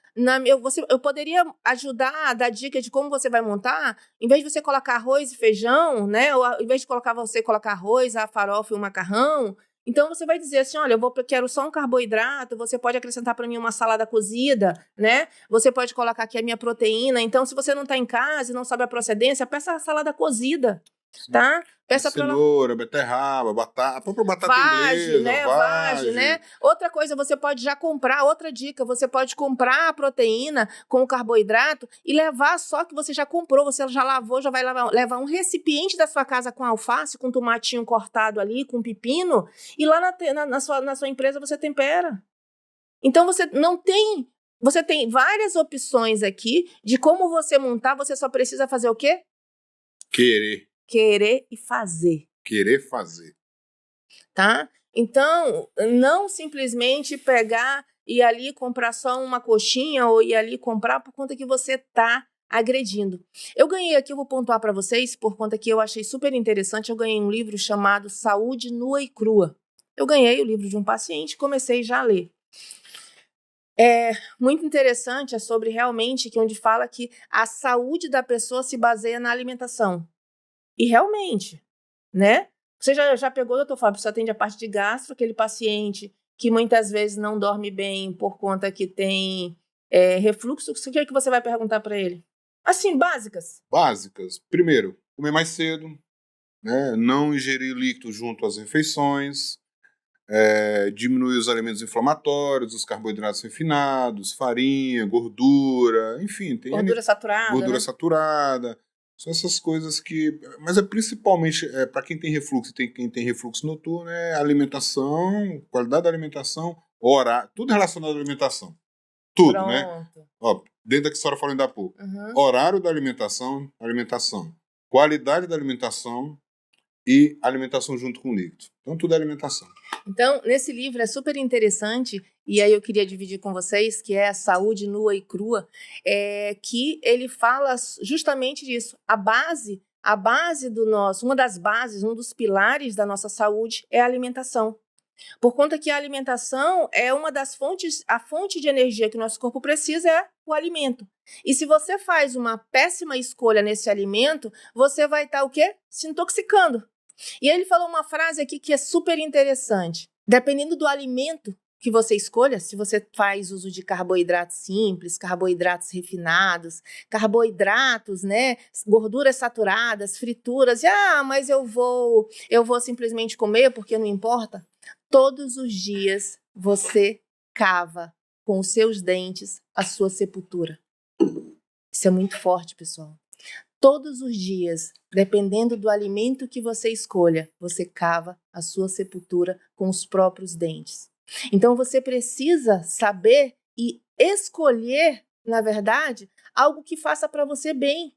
eu poderia ajudar a dar dica de como você vai montar, em vez de você colocar arroz e feijão, né? Ou em vez de você colocar arroz, a farofa e o macarrão. Então, você vai dizer assim, olha, eu quero só um carboidrato, você pode acrescentar para mim uma salada cozida, né? Você pode colocar aqui a minha proteína. Então, se você não está em casa e não sabe a procedência, peça a salada cozida, tá? Peça cenoura, beterraba, batata, a própria batata inglesa, vagem, né? Outra coisa, você pode já comprar, outra dica, você pode comprar a proteína com o carboidrato e levar só que você já comprou, você já lavou, já vai levar um recipiente da sua casa com alface, com tomatinho cortado ali, com pepino, e lá na sua empresa você tempera. Então, você tem várias opções aqui de como você montar, você só precisa fazer o quê? Querer e fazer. Querer fazer. Tá? Então, não simplesmente pegar e ir ali comprar só uma coxinha ou ir ali comprar por conta que você está agredindo. Eu ganhei aqui, eu vou pontuar para vocês, por conta que eu achei super interessante, eu ganhei um livro chamado Saúde Nua e Crua. Eu ganhei o livro de um paciente e comecei já a ler. É muito interessante, é sobre realmente, onde fala que a saúde da pessoa se baseia na alimentação. E realmente, né? Você já pegou, doutor Fábio, você atende a parte de gastro, aquele paciente que muitas vezes não dorme bem por conta que tem refluxo. O que é que você vai perguntar para ele? Assim, básicas. Básicas. Primeiro, comer mais cedo, né? Não ingerir líquido junto às refeições, diminuir os alimentos inflamatórios, os carboidratos refinados, farinha, gordura, enfim. Tem gordura saturada. Gordura, né? saturada. São essas coisas que... Mas é principalmente para quem tem refluxo e quem tem refluxo noturno, alimentação, qualidade da alimentação, horário, tudo relacionado à alimentação. Tudo, Pronto. Né? Ó, dentro da que a senhora falou ainda há pouco. Horário da alimentação, qualidade da alimentação e alimentação junto com o líquido. Então, tudo é alimentação. Então, nesse livro é super interessante, e aí eu queria dividir com vocês, que é a Saúde Nua e Crua, que ele fala justamente disso. A base uma das bases, um dos pilares da nossa saúde é a alimentação. Por conta que a alimentação é uma das fontes, a fonte de energia que o nosso corpo precisa é o alimento. E se você faz uma péssima escolha nesse alimento, você vai estar o quê? Se intoxicando. E ele falou uma frase aqui que é super interessante. Dependendo do alimento que você escolha, se você faz uso de carboidratos simples, carboidratos refinados, carboidratos, né, gorduras saturadas, frituras, mas eu vou simplesmente comer porque não importa. Todos os dias você cava com os seus dentes a sua sepultura. Isso é muito forte, pessoal. Todos os dias, dependendo do alimento que você escolha, você cava a sua sepultura com os próprios dentes. Então você precisa saber e escolher, na verdade, algo que faça para você bem.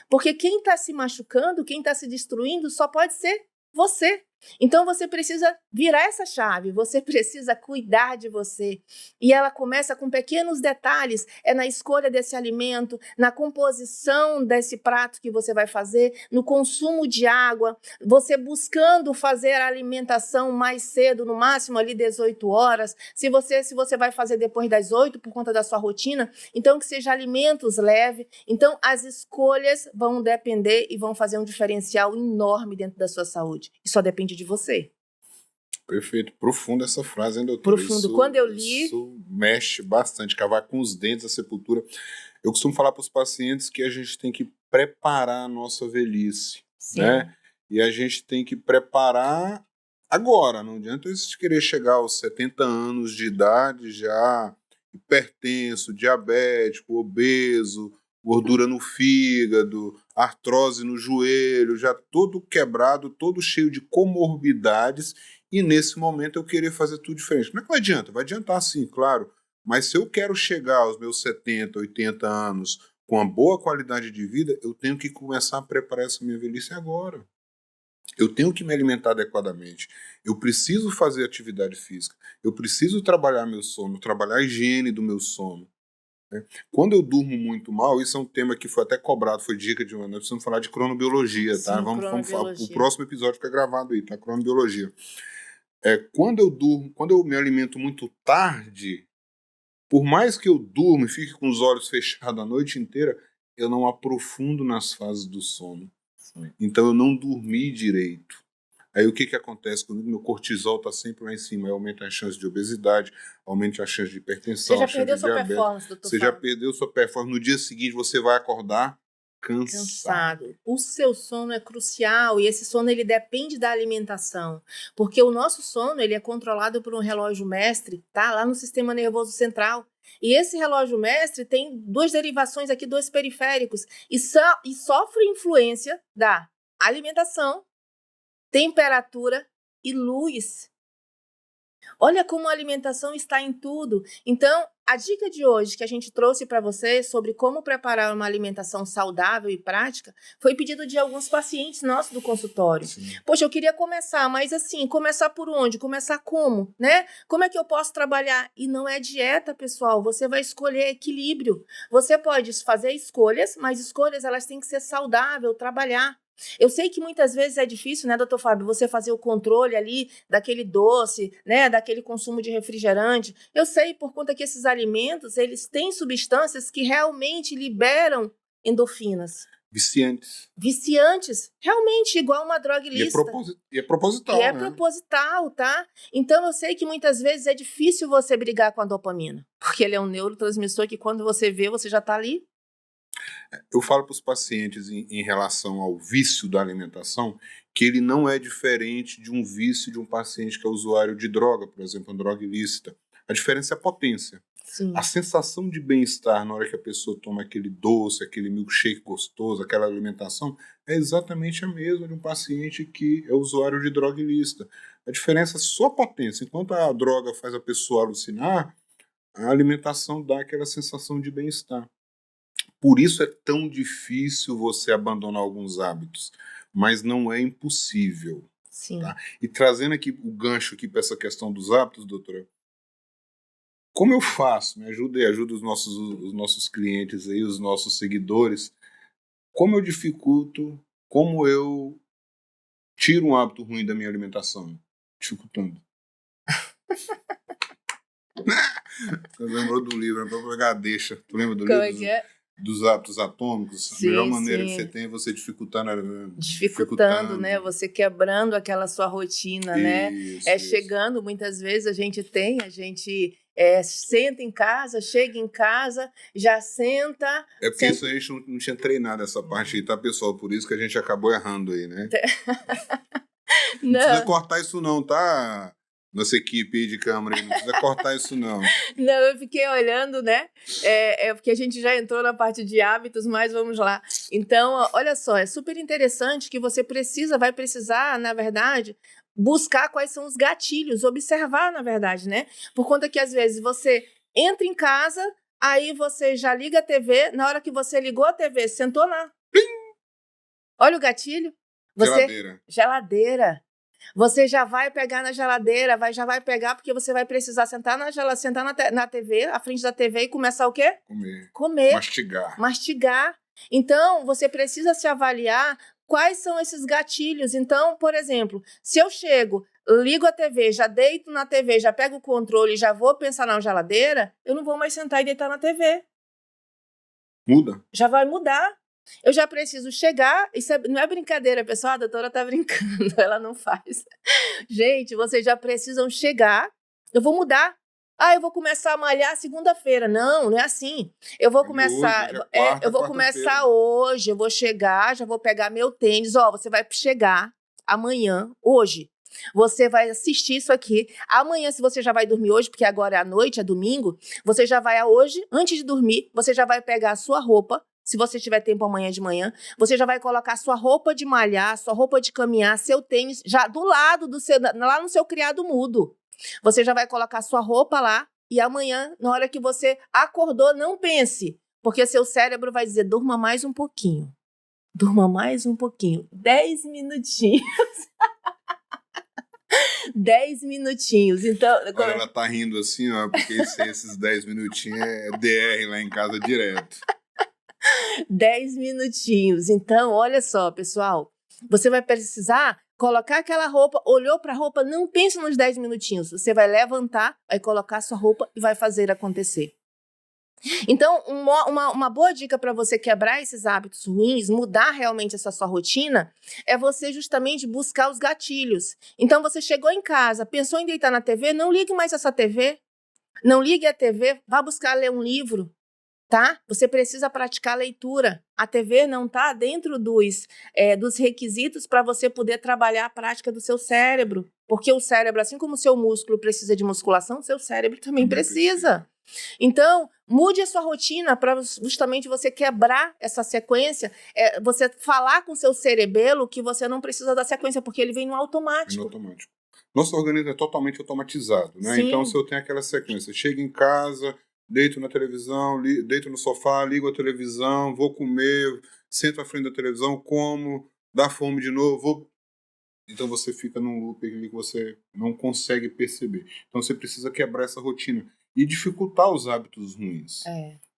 Porque quem está se machucando, quem está se destruindo, só pode ser você. Então você precisa virar essa chave, você precisa cuidar de você. E ela começa com pequenos detalhes, é na escolha desse alimento, na composição desse prato que você vai fazer, no consumo de água, você buscando fazer a alimentação mais cedo, no máximo ali 18 horas, se você vai fazer depois das 8 por conta da sua rotina, então que seja alimentos leves. Então as escolhas vão depender e vão fazer um diferencial enorme dentro da sua saúde. E só depende de você. Perfeito. Profunda essa frase, hein, doutora? Profundo. Quando eu li... Isso mexe bastante. Cavar com os dentes a sepultura. Eu costumo falar para os pacientes que a gente tem que preparar a nossa velhice. Sim. Né? E a gente tem que preparar agora. Não adianta a gente querer chegar aos 70 anos de idade já hipertenso, diabético, obeso, gordura no fígado, artrose no joelho, já todo quebrado, todo cheio de comorbidades, e nesse momento eu querer fazer tudo diferente. Não é que vai adiantar, vai adiantar sim, claro, mas se eu quero chegar aos meus 70, 80 anos com uma boa qualidade de vida, eu tenho que começar a preparar essa minha velhice agora. Eu tenho que me alimentar adequadamente. Eu preciso fazer atividade física. Eu preciso trabalhar meu sono, trabalhar a higiene do meu sono. Quando eu durmo muito mal, isso é um tema que foi até cobrado, foi dica de uma... Nós precisamos falar de cronobiologia, tá? Sim, Vamos falar, o próximo episódio fica gravado aí, tá? Cronobiologia. Quando eu me alimento muito tarde, por mais que eu durma e fique com os olhos fechados a noite inteira, eu não aprofundo nas fases do sono. Sim. Então eu não dormi direito. Aí o que acontece comigo? Meu cortisol está sempre lá em cima, aí aumenta a chance de obesidade, aumenta a chance de hipertensão, Você já perdeu sua performance, doutor? Você já perdeu sua performance. No dia seguinte você vai acordar cansado. O seu sono é crucial e esse sono ele depende da alimentação, porque o nosso sono ele é controlado por um relógio mestre, tá? Lá no sistema nervoso central. E esse relógio mestre tem duas derivações aqui, dois periféricos, e sofre influência da alimentação, temperatura e luz. Olha como a alimentação está em tudo. Então, a dica de hoje que a gente trouxe para você sobre como preparar uma alimentação saudável e prática foi pedido de alguns pacientes nossos do consultório. Sim. Poxa, eu queria começar, mas assim, começar por onde? Começar como, né? Como é que eu posso trabalhar? E não é dieta, pessoal. Você vai escolher equilíbrio. Você pode fazer escolhas, mas escolhas elas têm que ser saudáveis, trabalhar. Eu sei que muitas vezes é difícil, né, doutor Fábio, você fazer o controle ali daquele doce, né, daquele consumo de refrigerante. Eu sei por conta que esses alimentos, eles têm substâncias que realmente liberam endorfinas. Viciantes, realmente, igual uma droga ilícita. E é proposital, né? Proposital, tá? Então, eu sei que muitas vezes é difícil você brigar com a dopamina, porque ele é um neurotransmissor que quando você vê, você já está ali. Eu falo para os pacientes em relação ao vício da alimentação que ele não é diferente de um vício de um paciente que é usuário de droga, por exemplo, uma droga ilícita. A diferença é a potência. Sim. A sensação de bem-estar na hora que a pessoa toma aquele doce, aquele milkshake gostoso, aquela alimentação, é exatamente a mesma de um paciente que é usuário de droga ilícita. A diferença é só a potência. Enquanto a droga faz a pessoa alucinar, a alimentação dá aquela sensação de bem-estar. Por isso é tão difícil você abandonar alguns hábitos, mas não é impossível. Sim. Tá? E trazendo aqui o gancho aqui para essa questão dos hábitos, doutora, como eu faço? Me ajuda e ajuda os nossos clientes aí, os nossos seguidores. Como eu dificulto, como eu tiro um hábito ruim da minha alimentação? Dificultando. Você lembrou do livro, para pegar deixa. Tu lembra do livro? Dos hábitos atômicos, sim, a melhor maneira que você tem é você dificultando, né? Você quebrando aquela sua rotina, isso, né? Isso. Chegando, muitas vezes a gente senta em casa, chega em casa, já senta... porque isso a gente não tinha treinado essa parte aí, tá, pessoal? Por isso que a gente acabou errando aí, né? Não precisa cortar isso não, tá? Nossa equipe aí de câmera, não precisa cortar isso não. Não, eu fiquei olhando, né? Porque a gente já entrou na parte de hábitos, mas vamos lá. Então, olha só, é super interessante que você vai precisar, na verdade, buscar quais são os gatilhos, observar, na verdade, né? Por conta que, às vezes, você entra em casa, aí você já liga a TV, na hora que você ligou a TV, sentou na... Olha o gatilho. Geladeira. Você já vai pegar na geladeira, já vai pegar porque você vai precisar sentar na TV, à frente da TV e começar o quê? Comer. Mastigar. Então, você precisa se avaliar quais são esses gatilhos. Então, por exemplo, se eu chego, ligo a TV, já deito na TV, já pego o controle e já vou pensar na geladeira, eu não vou mais sentar e deitar na TV. Muda. Já vai mudar. Eu já preciso chegar, isso não é brincadeira, pessoal, a doutora tá brincando, ela não faz. Gente, vocês já precisam chegar, eu vou mudar. Eu vou começar a malhar segunda-feira. Não é assim. Eu vou começar, eu vou começar hoje, eu vou chegar, já vou pegar meu tênis, você vai chegar amanhã, hoje. Você vai assistir isso aqui. Amanhã, se você já vai dormir hoje, porque agora é à noite, é domingo, você já vai hoje, antes de dormir, você já vai pegar a sua roupa. Se você tiver tempo amanhã de manhã, você já vai colocar sua roupa de malhar, sua roupa de caminhar, seu tênis, já do lado lá no seu criado mudo. Você já vai colocar sua roupa lá e amanhã, na hora que você acordou, não pense, porque seu cérebro vai dizer, durma mais um pouquinho. Durma mais um pouquinho. 10 minutinhos. 10 minutinhos. Então, agora ela tá rindo assim, porque esses 10 minutinhos é DR lá em casa direto. 10 minutinhos. Então, olha só, pessoal. Você vai precisar colocar aquela roupa, olhou para a roupa, não pense nos 10 minutinhos. Você vai levantar, vai colocar a sua roupa e vai fazer acontecer. Então, uma boa dica para você quebrar esses hábitos ruins, mudar realmente essa sua rotina, é você justamente buscar os gatilhos. Então, você chegou em casa, pensou em deitar na TV, não ligue mais essa TV. Não ligue a TV, vá buscar ler um livro. Tá? Você precisa praticar leitura. A TV não está dentro dos requisitos para você poder trabalhar a prática do seu cérebro. Porque o cérebro, assim como o seu músculo precisa de musculação, seu cérebro também precisa. Então, mude a sua rotina para justamente você quebrar essa sequência, você falar com o seu cerebelo que você não precisa da sequência, porque ele vem no automático. Nosso organismo é totalmente automatizado, né? Então, se eu tenho aquela sequência, chego em casa, deito na televisão, deito no sofá, ligo a televisão, vou comer, sento à frente da televisão, como, dá fome de novo, Então você fica num loop que você não consegue perceber. Então você precisa quebrar essa rotina e dificultar os hábitos ruins.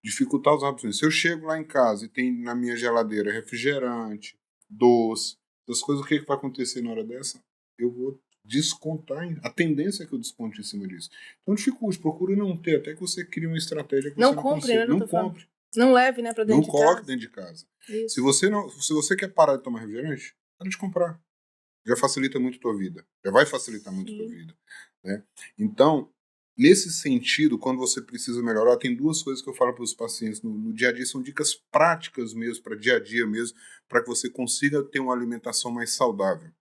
Dificultar os hábitos ruins. Se eu chego lá em casa e tem na minha geladeira refrigerante, doce, essas coisas, o que vai acontecer na hora dessa? Eu vou descontar, a tendência é que eu desconte em cima disso. Então dificulte, procure não ter, até que você crie uma estratégia que você não consiga. Não compre. Não leve, né, para dentro de casa. Não coloque dentro de casa. Se você quer parar de tomar refrigerante, para de comprar. Já facilita muito a tua vida. Já vai facilitar muito a tua vida. Né? Então, nesse sentido, quando você precisa melhorar, tem duas coisas que eu falo para os pacientes no dia a dia, são dicas práticas mesmo, para dia a dia mesmo, para que você consiga ter uma alimentação mais saudável.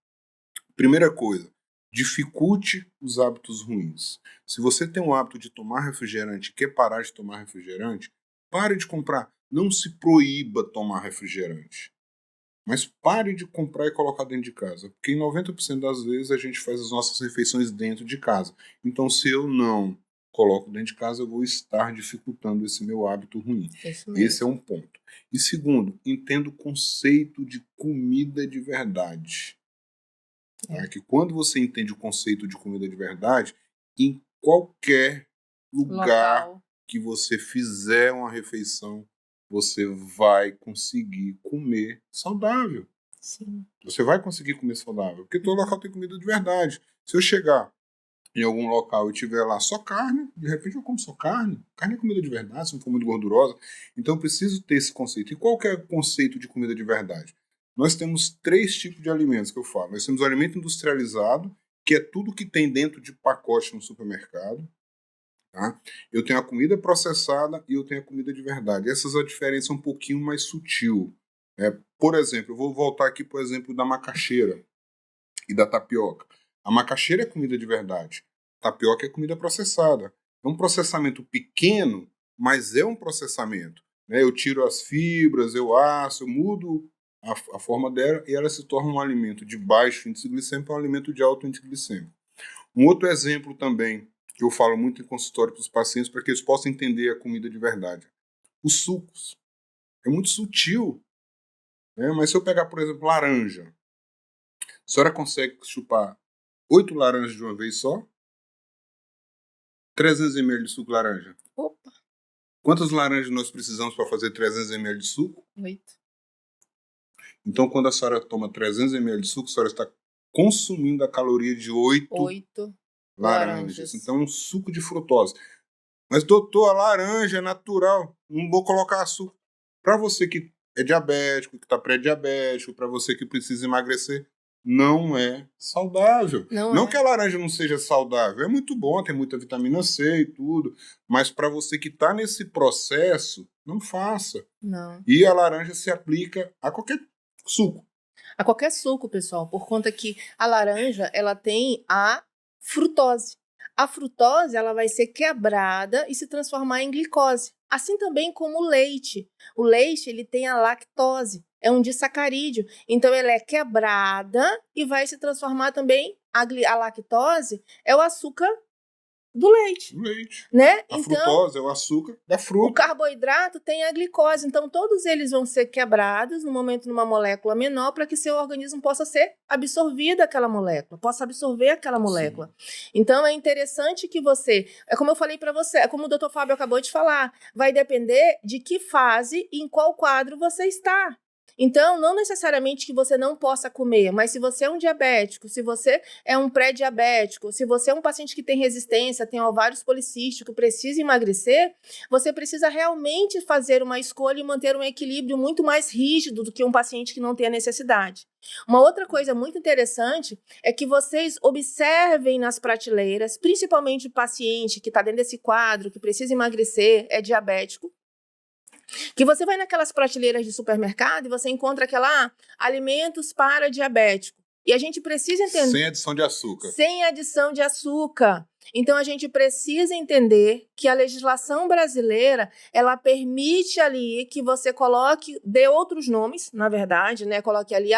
Primeira coisa, dificulte os hábitos ruins. Se você tem o hábito de tomar refrigerante e quer parar de tomar refrigerante, pare de comprar. Não se proíba tomar refrigerante. Mas pare de comprar e colocar dentro de casa. Porque em 90% das vezes a gente faz as nossas refeições dentro de casa. Então, se eu não coloco dentro de casa, eu vou estar dificultando esse meu hábito ruim. Esse é um ponto. E segundo, entenda o conceito de comida de verdade. É que quando você entende o conceito de comida de verdade, em qualquer lugar que você fizer uma refeição, você vai conseguir comer saudável. Sim. Você vai conseguir comer saudável. Porque todo local tem comida de verdade. Se eu chegar em algum local e tiver lá só carne, de repente eu como só carne. Carne é comida de verdade, se não for muito gordurosa. Então eu preciso ter esse conceito. E qual que é o conceito de comida de verdade? Nós temos 3 tipos de alimentos que eu falo. Nós temos o alimento industrializado, que é tudo que tem dentro de pacote no supermercado. Tá? Eu tenho a comida processada e eu tenho a comida de verdade. Essas a diferença é um pouquinho mais sutil. Por exemplo, eu vou voltar aqui, por exemplo, da macaxeira e da tapioca. A macaxeira é comida de verdade. tapioca é comida processada. É um processamento pequeno, mas é um processamento. Né? Eu tiro as fibras, eu asso, eu mudo a forma dela e ela se torna um alimento de baixo índice glicêmico para um alimento de alto índice glicêmico. Um outro exemplo também, que eu falo muito em consultório para os pacientes, para que eles possam entender a comida de verdade. Os sucos. É muito sutil. Né? Mas se eu pegar, por exemplo, laranja, a senhora consegue chupar 8 laranjas de uma vez só? 300 ml de suco de laranja. Opa! Quantas laranjas nós precisamos para fazer 300 ml de suco? 8. Então, quando a senhora toma 300 ml de suco, a senhora está consumindo a caloria de 8 laranjas. Então, um suco de frutose. Mas, doutor, a laranja é natural. Não vou colocar açúcar. Para você que é diabético, que está pré-diabético, para você que precisa emagrecer, não é saudável. Não que a laranja não seja saudável. É muito bom, tem muita vitamina C e tudo. Mas para você que está nesse processo, não faça. Não. E a laranja se aplica a qualquer suco. A qualquer suco, pessoal. Por conta que a laranja, ela tem a frutose. A frutose, ela vai ser quebrada e se transformar em glicose. Assim também como o leite. O leite, ele tem a lactose. É um disacarídeo. Então, ela é quebrada e vai se transformar também... A lactose é o açúcar do leite. Né? A frutose é o açúcar da fruta. O carboidrato tem a glicose. Então, todos eles vão ser quebrados no momento numa molécula menor para que seu organismo possa ser absorvido aquela molécula, possa absorver aquela molécula. Sim. Então, é interessante que você... É como eu falei para você, é como o Dr. Fábio acabou de falar. Vai depender de que fase e em qual quadro você está. Então, não necessariamente que você não possa comer, mas se você é um diabético, se você é um pré-diabético, se você é um paciente que tem resistência, tem ovários policísticos, precisa emagrecer, você precisa realmente fazer uma escolha e manter um equilíbrio muito mais rígido do que um paciente que não tem a necessidade. Uma outra coisa muito interessante é que vocês observem nas prateleiras, principalmente o paciente que está dentro desse quadro, que precisa emagrecer, é diabético, que você vai naquelas prateleiras de supermercado e você encontra alimentos para diabético. E a gente precisa entender... Sem adição de açúcar. Sem adição de açúcar. Então, a gente precisa entender que a legislação brasileira, ela permite ali que você coloque, dê outros nomes, na verdade, né? Coloque ali,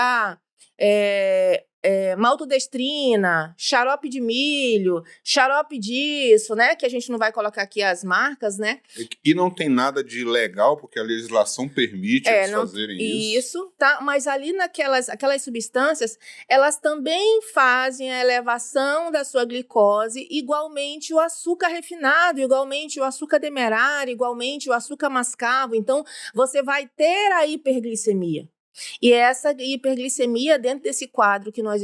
maltodestrina, xarope de milho, xarope disso, né? Que a gente não vai colocar aqui as marcas, né? E não tem nada de legal, porque a legislação permite eles fazerem isso. Isso, tá? Mas ali aquelas substâncias, elas também fazem a elevação da sua glicose, igualmente o açúcar refinado, igualmente o açúcar demerara, igualmente o açúcar mascavo. Então, você vai ter a hiperglicemia. E essa hiperglicemia, dentro desse quadro que nós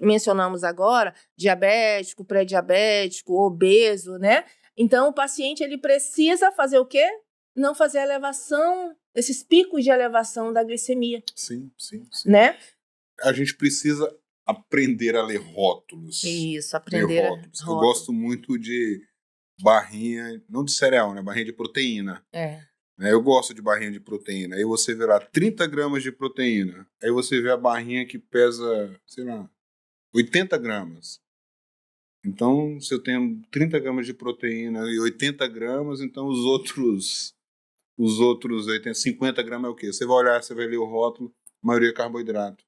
mencionamos agora, diabético, pré-diabético, obeso, né? Então, o paciente ele precisa fazer o quê? Não fazer a elevação, esses picos de elevação da glicemia. Sim. Né? A gente precisa aprender a ler rótulos. Isso, aprender rótulos. Eu gosto muito de barrinha, não de cereal, né? Barrinha de proteína. Eu gosto de barrinha de proteína. Aí você vê lá 30 gramas de proteína. Aí você vê a barrinha que pesa, 80 gramas. Então, se eu tenho 30 gramas de proteína e 80 gramas, então os outros 50 gramas é o quê? Você vai olhar, você vai ler o rótulo, a maioria é carboidrato.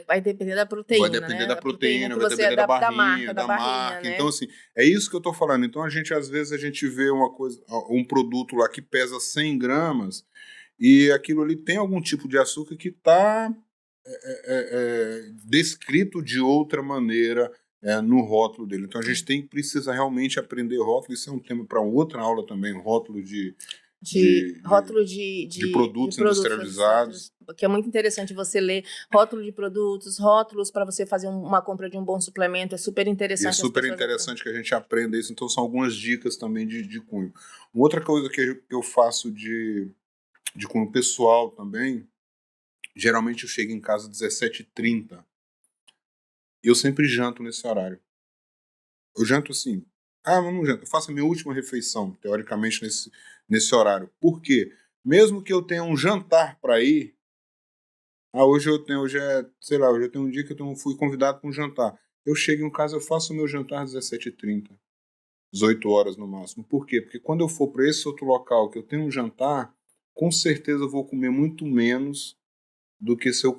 Vai depender da proteína, vai depender da proteína, vai depender da barrinha, da marca. Né? Então, assim, é isso que eu tô falando. Então, às vezes, a gente vê um produto lá que pesa 100 gramas e aquilo ali tem algum tipo de açúcar que está descrito de outra maneira no rótulo dele. Então, a gente precisa realmente aprender rótulo. Isso é um tema para outra aula também, rótulo de produtos industrializados. Que é muito interessante você ler rótulo de produtos, rótulos para você fazer uma compra de um bom suplemento, é super interessante. E é super interessante que a gente aprenda isso, então são algumas dicas também de cunho. Uma outra coisa que eu faço de cunho pessoal também, geralmente eu chego em casa às 17h30, e eu sempre janto nesse horário. Eu janto assim, mas não janto, eu faço a minha última refeição, teoricamente, nesse horário. Por quê? Mesmo que eu tenha um jantar para ir, hoje eu tenho um dia que eu fui convidado para um jantar. Eu chego em casa, eu faço o meu jantar às 17h30. 18 horas no máximo. Por quê? Porque quando eu for para esse outro local que eu tenho um jantar, com certeza eu vou comer muito menos do que se eu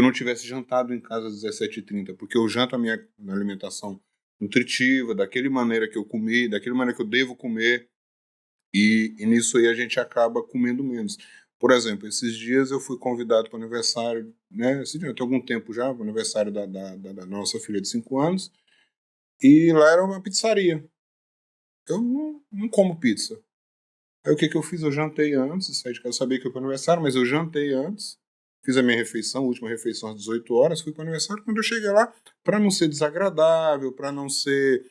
não tivesse jantado em casa às 17h30, porque eu janto a minha alimentação nutritiva, daquela maneira que eu comi, daquela maneira que eu devo comer, e nisso aí a gente acaba comendo menos. Por exemplo, esses dias eu fui convidado para o aniversário, né? Esse dia, tem algum tempo já, para o aniversário da nossa filha de 5 anos, e lá era uma pizzaria. Eu não como pizza. Aí o que eu fiz? Eu jantei antes, saí de casa, eu sabia que eu ia para o aniversário, mas eu jantei antes, fiz a minha refeição, a última refeição às 18 horas, fui para o aniversário. Quando eu cheguei lá, para não ser desagradável, para não ser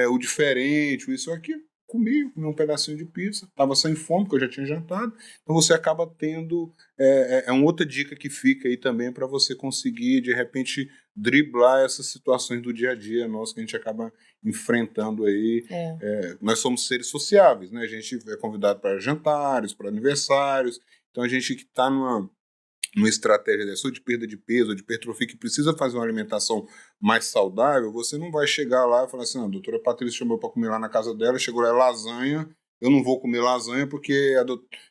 o diferente, isso aqui, comi um pedacinho de pizza, estava sem fome, porque eu já tinha jantado. Então você acaba tendo, uma outra dica que fica aí também para você conseguir, de repente, driblar essas situações do dia a dia nosso que a gente acaba enfrentando aí. Nós somos seres sociáveis, né? A gente é convidado para jantares, para aniversários, então a gente que está numa estratégia dessa, ou de perda de peso, ou de hipertrofia, que precisa fazer uma alimentação mais saudável, você não vai chegar lá e falar assim, a doutora Patrícia chamou para comer lá na casa dela, chegou lá, lasanha, eu não vou comer lasanha porque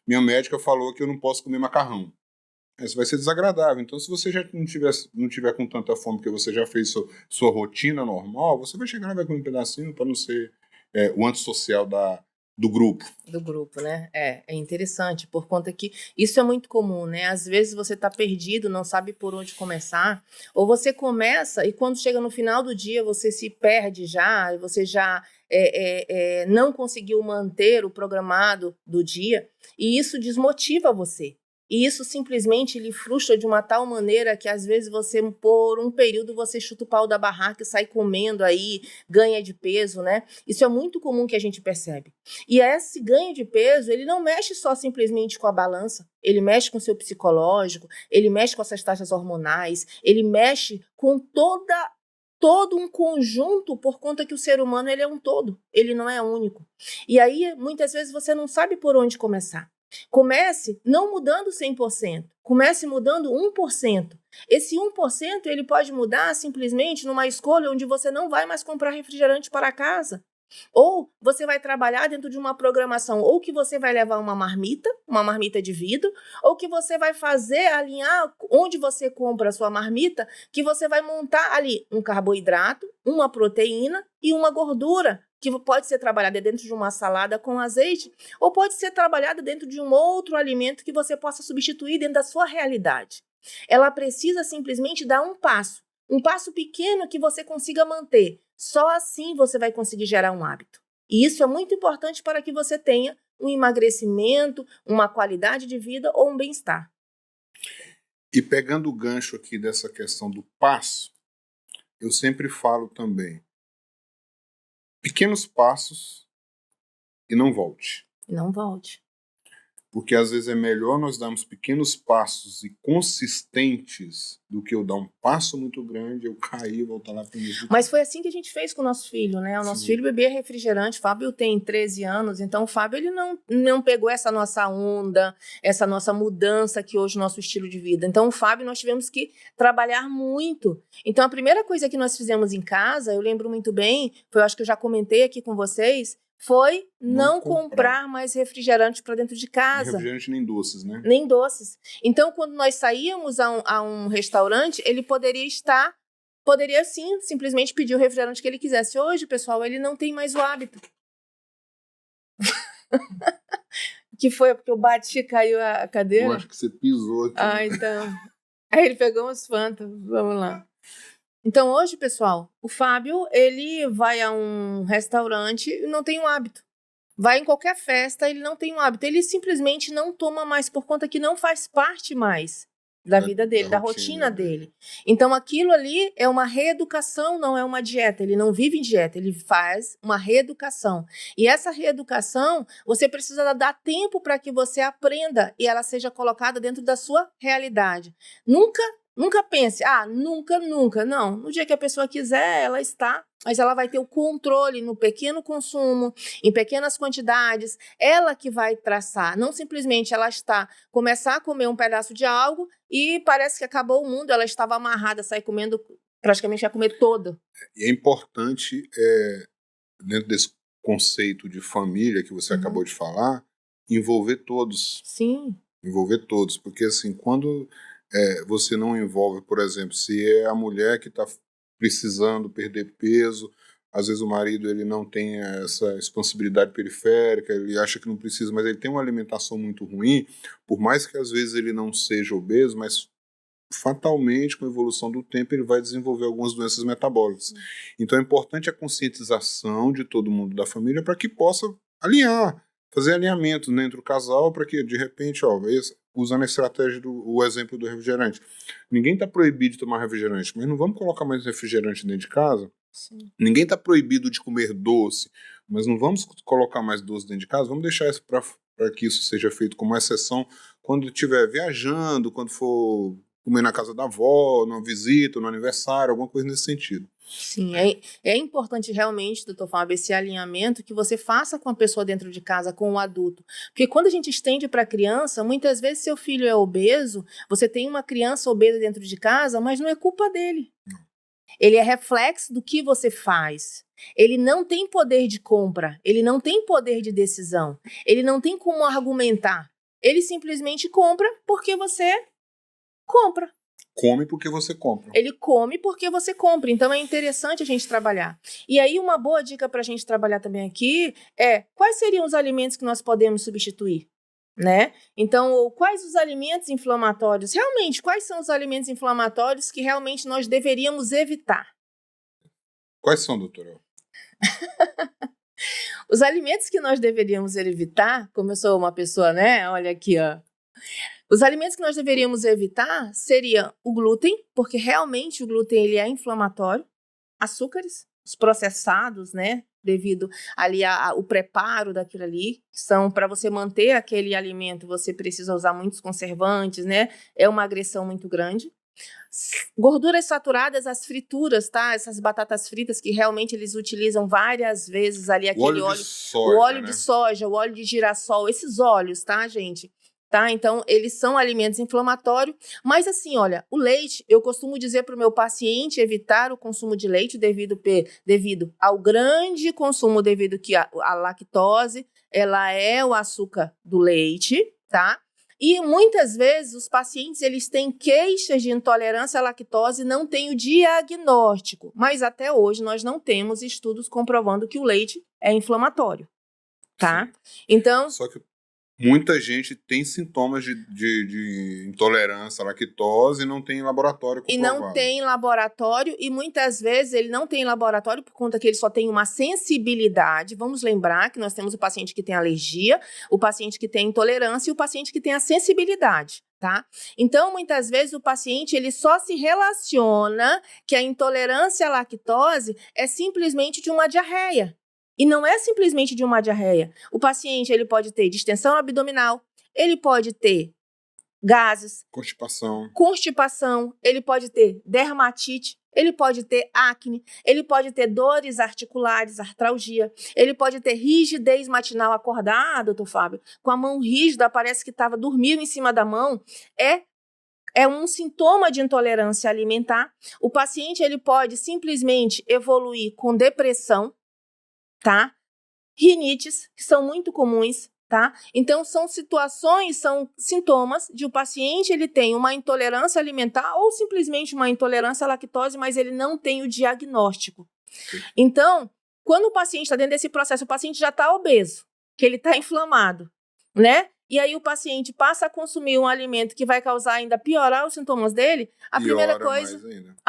minha médica falou que eu não posso comer macarrão. Isso vai ser desagradável. Então, se você já não tiver com tanta fome, porque você já fez sua rotina normal, você vai chegar lá e vai comer um pedacinho para não ser o antissocial do grupo. Do grupo, né? É interessante, por conta que isso é muito comum, né? Às vezes você está perdido, não sabe por onde começar, ou você começa e quando chega no final do dia você se perde já, você já não conseguiu manter o programado do dia, e isso desmotiva você. E isso simplesmente lhe frustra de uma tal maneira que às vezes você, por um período, você chuta o pau da barraca e sai comendo aí, ganha de peso, né? Isso é muito comum que a gente percebe. E esse ganho de peso, ele não mexe só simplesmente com a balança, ele mexe com o seu psicológico, ele mexe com essas taxas hormonais, ele mexe com todo um conjunto, por conta que o ser humano ele é um todo, ele não é único. E aí, muitas vezes, você não sabe por onde começar. Comece não mudando 100%, comece mudando 1%. Esse 1% ele pode mudar simplesmente numa escolha onde você não vai mais comprar refrigerante para casa. Ou você vai trabalhar dentro de uma programação, ou que você vai levar uma marmita de vidro, ou que você vai fazer, alinhar onde você compra a sua marmita, que você vai montar ali um carboidrato, uma proteína e uma gordura, que pode ser trabalhada dentro de uma salada com azeite, ou pode ser trabalhada dentro de um outro alimento que você possa substituir dentro da sua realidade. Ela precisa simplesmente dar um passo pequeno que você consiga manter. Só assim você vai conseguir gerar um hábito. E isso é muito importante para que você tenha um emagrecimento, uma qualidade de vida ou um bem-estar. E pegando o gancho aqui dessa questão do passo, eu sempre falo também, pequenos passos e não volte. Não volte. Porque às vezes é melhor nós darmos pequenos passos e consistentes do que eu dar um passo muito grande, eu cair e voltar lá para o mesmo. Mas foi assim que a gente fez com o nosso filho, né? O nosso filho bebia refrigerante, o Fábio tem 13 anos, então o Fábio ele não pegou essa nossa onda, essa nossa mudança que hoje é o nosso estilo de vida. Então o Fábio nós tivemos que trabalhar muito. Então a primeira coisa que nós fizemos em casa, eu lembro muito bem, eu acho que eu já comentei aqui com vocês, foi não comprar mais refrigerante para dentro de casa. Nem refrigerante nem doces, né? Nem doces. Então, quando nós saíamos a um restaurante, ele poderia sim, simplesmente pedir o refrigerante que ele quisesse. Hoje, pessoal, ele não tem mais o hábito. Que foi porque eu bati e caiu a cadeira? Eu acho que você pisou aqui. Então. Aí ele pegou uns Fanta, vamos lá. Então, hoje, pessoal, o Fábio, ele vai a um restaurante e não tem um hábito. Vai em qualquer festa, ele não tem um hábito. Ele simplesmente não toma mais, por conta que não faz parte mais da vida dele, da rotina dele. Então, aquilo ali é uma reeducação, não é uma dieta. Ele não vive em dieta, ele faz uma reeducação. E essa reeducação, você precisa dar tempo para que você aprenda e ela seja colocada dentro da sua realidade. Nunca pense, nunca. Não, no dia que a pessoa quiser, ela está, mas ela vai ter o controle no pequeno consumo, em pequenas quantidades, ela que vai traçar, não simplesmente ela começar a comer um pedaço de algo e parece que acabou o mundo, ela estava amarrada, sai comendo, praticamente ia comer todo. E é importante dentro desse conceito de família que você acabou de falar, envolver todos. Sim. Envolver todos, porque assim, quando você não envolve, por exemplo, se é a mulher que está precisando perder peso, às vezes o marido ele não tem essa expansibilidade periférica, ele acha que não precisa, mas ele tem uma alimentação muito ruim, por mais que às vezes ele não seja obeso, mas fatalmente, com a evolução do tempo, ele vai desenvolver algumas doenças metabólicas. Então é importante a conscientização de todo mundo da família para que possa alinhar, fazer alinhamento, né, entre o casal, para que, de repente, usando a estratégia o exemplo do refrigerante. Ninguém está proibido de tomar refrigerante, mas não vamos colocar mais refrigerante dentro de casa? Sim. Ninguém está proibido de comer doce, mas não vamos colocar mais doce dentro de casa? Vamos deixar isso para que isso seja feito como exceção quando estiver viajando, quando for comer na casa da avó, numa visita, no aniversário, alguma coisa nesse sentido. Sim, é importante realmente, doutor Fábio, esse alinhamento que você faça com a pessoa dentro de casa, com o adulto. Porque quando a gente estende para a criança, muitas vezes seu filho é obeso, você tem uma criança obesa dentro de casa, mas não é culpa dele. Ele é reflexo do que você faz. Ele não tem poder de compra, ele não tem poder de decisão, ele não tem como argumentar. Ele simplesmente compra porque você compra. Come porque você compra. Ele come porque você compra. Então é interessante a gente trabalhar. E aí uma boa dica para a gente trabalhar também aqui é quais seriam os alimentos que nós podemos substituir, né? Então, quais os alimentos inflamatórios? Realmente, quais são os alimentos inflamatórios que realmente nós deveríamos evitar? Quais são, doutora? Os alimentos que nós deveríamos evitar, como eu sou uma pessoa, né? Olha aqui, ó. Os alimentos que nós deveríamos evitar seria o glúten, porque realmente o glúten ele é inflamatório, açúcares, os processados, né, devido ali ao preparo daquilo ali, são para você manter aquele alimento, você precisa usar muitos conservantes, né, é uma agressão muito grande. Gorduras saturadas, as frituras, tá? Essas batatas fritas que realmente eles utilizam várias vezes ali aquele óleo, o óleo de soja, o óleo de girassol, esses óleos, tá, gente? Tá? Então, eles são alimentos inflamatórios, mas assim, olha, o leite, eu costumo dizer para o meu paciente evitar o consumo de leite devido ao grande consumo, devido que a lactose, ela é o açúcar do leite, tá? E muitas vezes os pacientes, eles têm queixas de intolerância à lactose e não têm o diagnóstico, mas até hoje nós não temos estudos comprovando que o leite é inflamatório, tá? Sim. Então... Só que muita gente tem sintomas de intolerância à lactose e não tem laboratório comprovado. E não tem laboratório, e muitas vezes ele não tem laboratório por conta que ele só tem uma sensibilidade. Vamos lembrar que nós temos o paciente que tem alergia, o paciente que tem intolerância e o paciente que tem a sensibilidade, tá? Então, muitas vezes o paciente ele só se relaciona que a intolerância à lactose é simplesmente de uma diarreia. E não é simplesmente de uma diarreia. O paciente ele pode ter distensão abdominal, ele pode ter gases, constipação, ele pode ter dermatite, ele pode ter acne, ele pode ter dores articulares, artralgia, ele pode ter rigidez matinal acordado, doutor Fábio, com a mão rígida, parece que estava dormindo em cima da mão, é um sintoma de intolerância alimentar. O paciente ele pode simplesmente evoluir com depressão, tá? Rinites, que são muito comuns, tá? Então, são situações, são sintomas de o paciente, ele tem uma intolerância alimentar ou simplesmente uma intolerância à lactose, mas ele não tem o diagnóstico. Então, quando o paciente está dentro desse processo, o paciente já está obeso, que ele está inflamado, né? E aí o paciente passa a consumir um alimento que vai causar ainda piorar os sintomas dele, a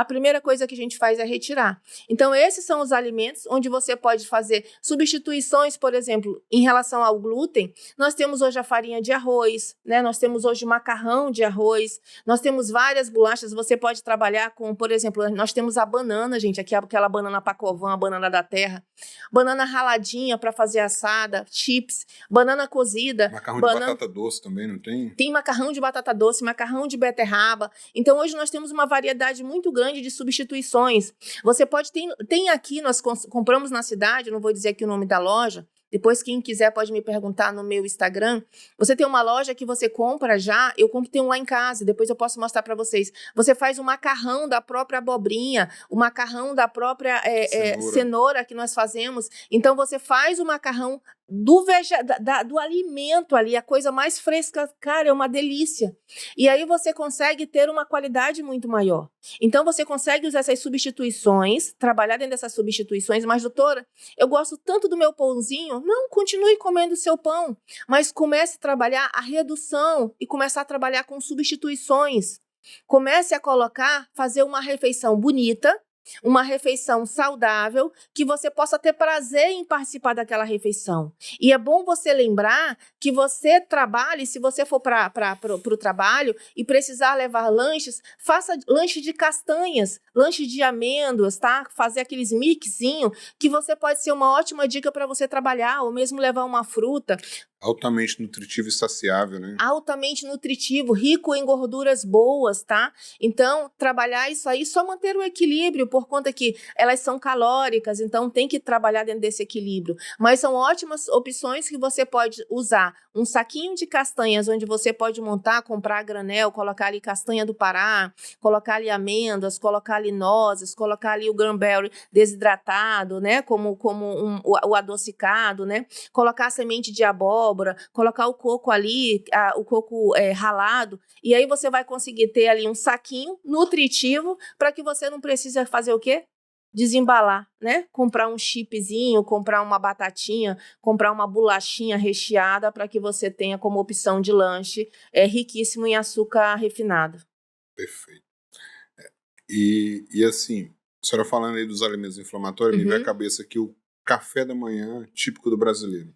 primeira coisa que a gente faz é retirar. Então, esses são os alimentos onde você pode fazer substituições, por exemplo, em relação ao glúten. Nós temos hoje a farinha de arroz, né? Nós temos hoje o macarrão de arroz, nós temos várias bolachas, você pode trabalhar com, por exemplo, nós temos a banana, gente, aqui aquela banana pacovã, a banana da terra, banana raladinha para fazer assada, chips, banana cozida, macarrão de batata doce também, não tem? Tem macarrão de batata doce, macarrão de beterraba. Então, hoje nós temos uma variedade muito grande de substituições. Você pode... Tem aqui, nós compramos na cidade, não vou dizer aqui o nome da loja, Depois, quem quiser pode me perguntar no meu Instagram. Você tem uma loja que você compra já, eu compro, tem um lá em casa, depois eu posso mostrar para vocês. Você faz o macarrão da própria abobrinha, o macarrão da própria cenoura que nós fazemos. Então, você faz o macarrão do alimento ali, a coisa mais fresca, cara, é uma delícia. E aí você consegue ter uma qualidade muito maior. Então, você consegue usar essas substituições, trabalhar dentro dessas substituições, mas, doutora, eu gosto tanto do meu pãozinho. Não, continue comendo o seu pão, mas comece a trabalhar a redução e começar a trabalhar com substituições. Comece a fazer uma refeição bonita, uma refeição saudável, que você possa ter prazer em participar daquela refeição. E é bom você lembrar que você trabalhe, se você for para o trabalho e precisar levar lanches, faça lanche de castanhas, lanche de amêndoas, tá? Fazer aqueles mixinho, que você pode ser uma ótima dica para você trabalhar, ou mesmo levar uma fruta. Altamente nutritivo e saciável, né? Altamente nutritivo, rico em gorduras boas, tá? Então, trabalhar isso aí, só manter o equilíbrio, por conta que elas são calóricas, então tem que trabalhar dentro desse equilíbrio. Mas são ótimas opções que você pode usar. Um saquinho de castanhas, onde você pode montar, comprar a granel, colocar ali castanha do Pará, colocar ali amêndoas, colocar ali nozes, colocar ali o cranberry desidratado, né? Como o adocicado, né? Colocar a semente de abóbora, colocar o coco ali, o coco ralado, e aí você vai conseguir ter ali um saquinho nutritivo para que você não precise fazer o quê? Desembalar, né? Comprar um chipzinho, comprar uma batatinha, comprar uma bolachinha recheada para que você tenha como opção de lanche riquíssimo em açúcar refinado. Perfeito. E assim, a senhora falando aí dos alimentos inflamatórios, me veio à cabeça aqui o café da manhã típico do brasileiro.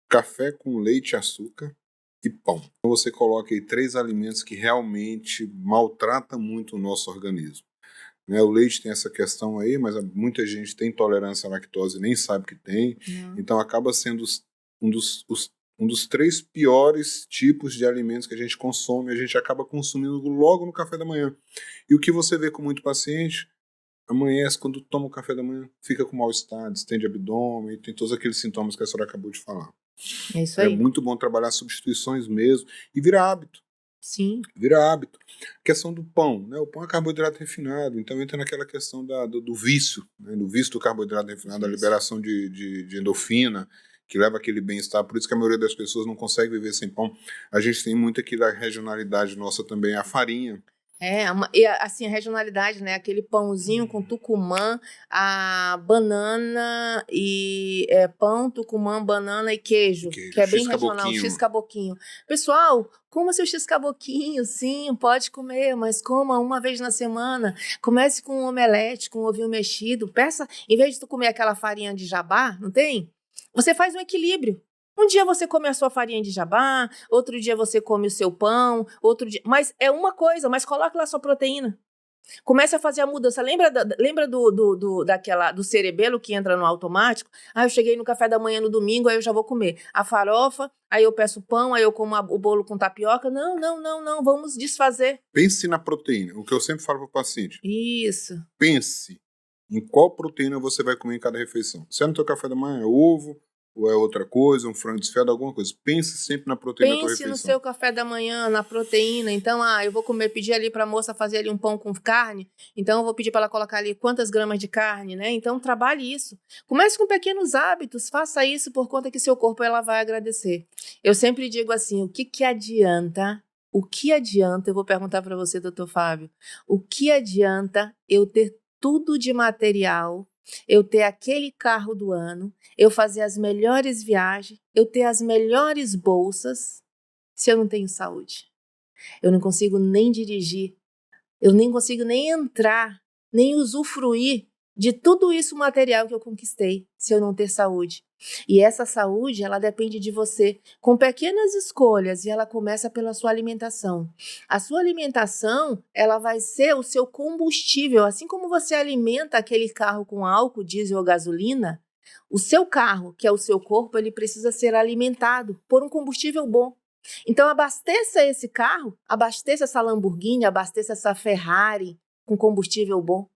Café com leite, açúcar e pão. Então você coloca aí 3 alimentos que realmente maltratam muito o nosso organismo. Né? O leite tem essa questão aí, mas muita gente tem intolerância à lactose e nem sabe que tem. Então acaba sendo um dos 3 piores tipos de alimentos que a gente consome, a gente acaba consumindo logo no café da manhã. E o que você vê com muito paciente, amanhece quando toma o café da manhã, fica com mal-estar, distende abdômen, tem todos aqueles sintomas que a senhora acabou de falar. É isso aí. É muito bom trabalhar substituições mesmo e virar hábito. Sim. Vira hábito. Questão do pão, né? O pão é carboidrato refinado, então entra naquela questão do vício, né? Do vício do carboidrato refinado, da liberação de endorfina, que leva aquele bem-estar. Por isso que a maioria das pessoas não consegue viver sem pão. A gente tem muito aqui da regionalidade nossa também, a farinha. E assim, a regionalidade, né? Aquele pãozinho com tucumã, a banana e pão, tucumã, banana e queijo, que é bem regional, x-caboquinho. Pessoal, coma seu x-caboquinho, sim, pode comer, mas coma uma vez na semana. Comece com um omelete, com um ovinho mexido. Peça, em vez de tu comer aquela farinha de jabá, não tem? Você faz um equilíbrio. Um dia você come a sua farinha de jabá, outro dia você come o seu pão, outro dia... Mas é uma coisa, mas coloque lá a sua proteína. Comece a fazer a mudança. Lembra do cerebelo que entra no automático? Eu cheguei no café da manhã no domingo, aí eu já vou comer a farofa, aí eu peço pão, aí eu como o bolo com tapioca. Não, vamos desfazer. Pense na proteína, o que eu sempre falo para o paciente. Isso. Pense em qual proteína você vai comer em cada refeição. Se é no teu café da manhã, é ovo, ou é outra coisa, um frango desfiado, alguma coisa. Pense sempre na proteína da tua refeição. Pense no seu café da manhã, na proteína. Então, eu vou pedir ali para a moça fazer ali um pão com carne, então eu vou pedir para ela colocar ali quantas gramas de carne, né? Então, trabalhe isso. Comece com pequenos hábitos, faça isso por conta que seu corpo ela vai agradecer. Eu sempre digo assim, o que adianta, eu vou perguntar para você, doutor Fábio, o que adianta eu ter tudo de material, eu ter aquele carro do ano, eu fazer as melhores viagens, eu ter as melhores bolsas, se eu não tenho saúde? Eu não consigo nem dirigir, eu nem consigo nem entrar, nem usufruir de tudo isso material que eu conquistei, se eu não ter saúde. E essa saúde, ela depende de você, com pequenas escolhas, e ela começa pela sua alimentação. A sua alimentação, ela vai ser o seu combustível, assim como você alimenta aquele carro com álcool, diesel ou gasolina, o seu carro, que é o seu corpo, ele precisa ser alimentado por um combustível bom. Então, abasteça esse carro, abasteça essa Lamborghini, abasteça essa Ferrari com combustível bom,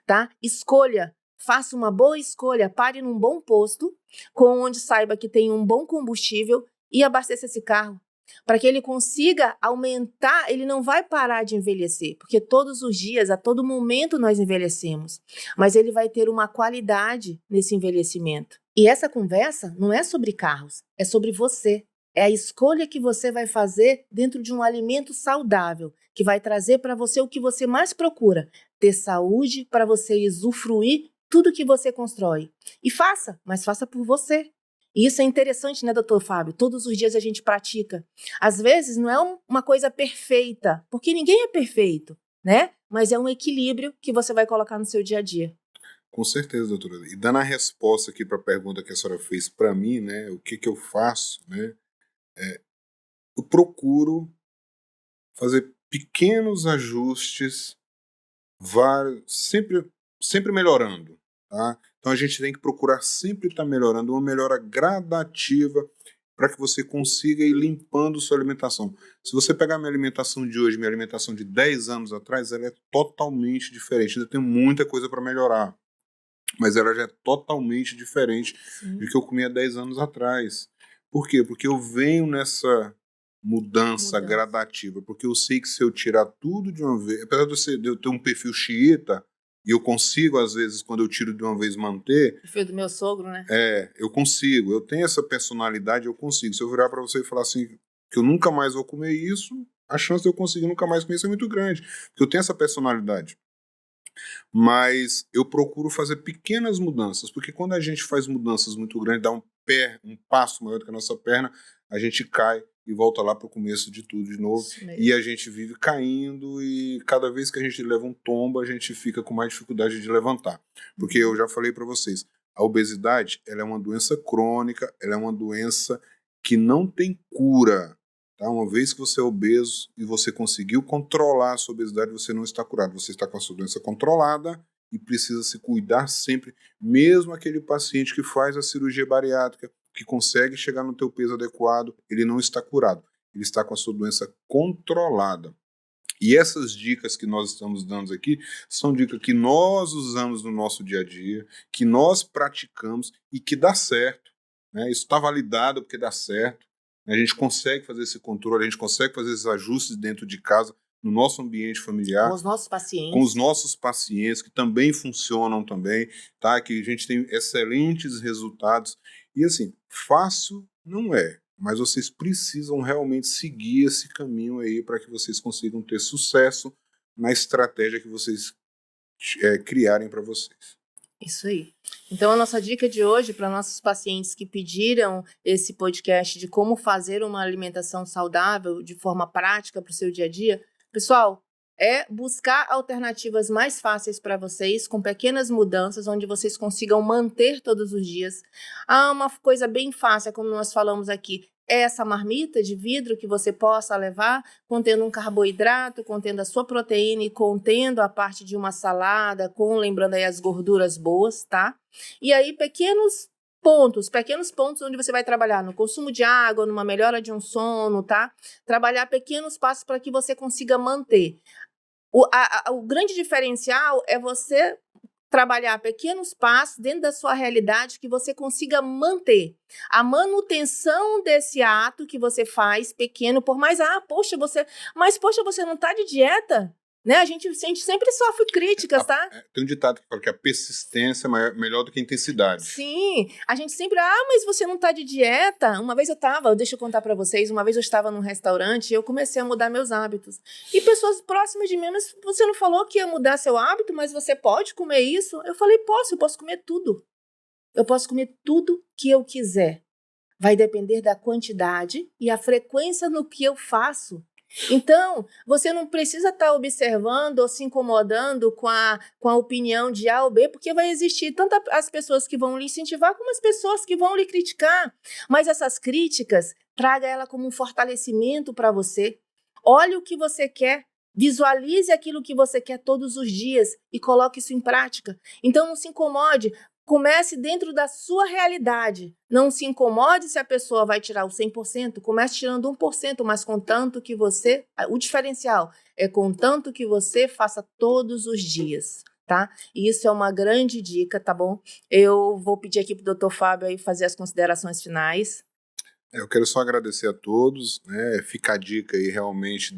tá? Escolha faça uma boa escolha, pare num bom posto, onde saiba que tem um bom combustível e abasteça esse carro. Para que ele consiga aumentar, ele não vai parar de envelhecer, porque todos os dias, a todo momento nós envelhecemos, mas ele vai ter uma qualidade nesse envelhecimento. E essa conversa não é sobre carros, é sobre você. É a escolha que você vai fazer dentro de um alimento saudável, que vai trazer para você o que você mais procura, ter saúde para você usufruir tudo que você constrói. E faça, mas faça por você. E isso é interessante, né, doutor Fábio? Todos os dias a gente pratica. Às vezes não é uma coisa perfeita, porque ninguém é perfeito, né? Mas é um equilíbrio que você vai colocar no seu dia a dia. Com certeza, doutora. E dando a resposta aqui para a pergunta que a senhora fez para mim, né? O que eu faço, né? Eu procuro fazer pequenos ajustes, sempre melhorando, tá? Então a gente tem que procurar sempre estar melhorando, uma melhora gradativa para que você consiga ir limpando sua alimentação. Se você pegar minha alimentação de hoje, minha alimentação de 10 anos atrás, ela é totalmente diferente. Ainda tem muita coisa para melhorar, mas ela já é totalmente diferente do que eu comia 10 anos atrás. Por quê? Porque eu venho nessa mudança gradativa, porque eu sei que se eu tirar tudo de uma vez, apesar de eu ter um perfil xiita, e eu consigo, às vezes, quando eu tiro de uma vez, manter... Perfil do meu sogro, né? Eu consigo, eu tenho essa personalidade, eu consigo. Se eu virar para você e falar assim, que eu nunca mais vou comer isso, a chance de eu conseguir nunca mais comer isso é muito grande, porque eu tenho essa personalidade. Mas eu procuro fazer pequenas mudanças, porque quando a gente faz mudanças muito grandes, dá um passo maior do que a nossa perna, a gente cai e volta lá para o começo de tudo de novo, e a gente vive caindo, e cada vez que a gente leva um tombo, a gente fica com mais dificuldade de levantar, porque eu já falei para vocês, a obesidade, ela é uma doença crônica, ela é uma doença que não tem cura, tá? Uma vez que você é obeso e você conseguiu controlar a sua obesidade, você não está curado, você está com a sua doença controlada e precisa se cuidar sempre, mesmo aquele paciente que faz a cirurgia bariátrica, que consegue chegar no teu peso adequado, ele não está curado, ele está com a sua doença controlada. E essas dicas que nós estamos dando aqui são dicas que nós usamos no nosso dia a dia, que nós praticamos e que dá certo, né? Isso está validado porque dá certo. A gente consegue fazer esse controle, a gente consegue fazer esses ajustes dentro de casa, no nosso ambiente familiar. Com os nossos pacientes. Com os nossos pacientes, que também funcionam também, tá? Que a gente tem excelentes resultados. E assim, fácil não é, mas vocês precisam realmente seguir esse caminho aí para que vocês consigam ter sucesso na estratégia que vocês criarem para vocês. Isso aí. Então, a nossa dica de hoje para nossos pacientes que pediram esse podcast de como fazer uma alimentação saudável de forma prática para o seu dia a dia, pessoal, é buscar alternativas mais fáceis para vocês, com pequenas mudanças, onde vocês consigam manter todos os dias. Uma coisa bem fácil, como nós falamos aqui, é essa marmita de vidro que você possa levar, contendo um carboidrato, contendo a sua proteína e contendo a parte de uma salada, lembrando aí as gorduras boas, tá? E aí, pequenos pontos onde você vai trabalhar no consumo de água, numa melhora de um sono, tá? Trabalhar pequenos passos para que você consiga manter. O grande diferencial é você trabalhar pequenos passos dentro da sua realidade que você consiga manter. A manutenção desse ato que você faz pequeno, por mais, poxa, você não está de dieta? Né? A gente sempre sofre críticas, tá? Tem um ditado que fala que a persistência é melhor do que a intensidade. Sim, a gente sempre, mas você não tá de dieta? Deixa eu contar pra vocês, uma vez eu estava num restaurante e eu comecei a mudar meus hábitos. E pessoas próximas de mim, mas você não falou que ia mudar seu hábito, mas você pode comer isso? Eu falei, eu posso comer tudo. Eu posso comer tudo que eu quiser. Vai depender da quantidade e a frequência no que eu faço. Então, você não precisa estar observando ou se incomodando com a opinião de A ou B, porque vai existir tanto as pessoas que vão lhe incentivar como as pessoas que vão lhe criticar. Mas essas críticas, traga ela como um fortalecimento para você. Olhe o que você quer, visualize aquilo que você quer todos os dias e coloque isso em prática. Então, não se incomode. Comece dentro da sua realidade. Não se incomode se a pessoa vai tirar o 100%. Comece tirando 1%, mas contanto que você... O diferencial é contanto que você faça todos os dias. tá? E isso é uma grande dica, tá bom? Eu vou pedir aqui pro Dr. Fábio aí fazer as considerações finais. Eu quero só agradecer a todos, né? Fica a dica aí realmente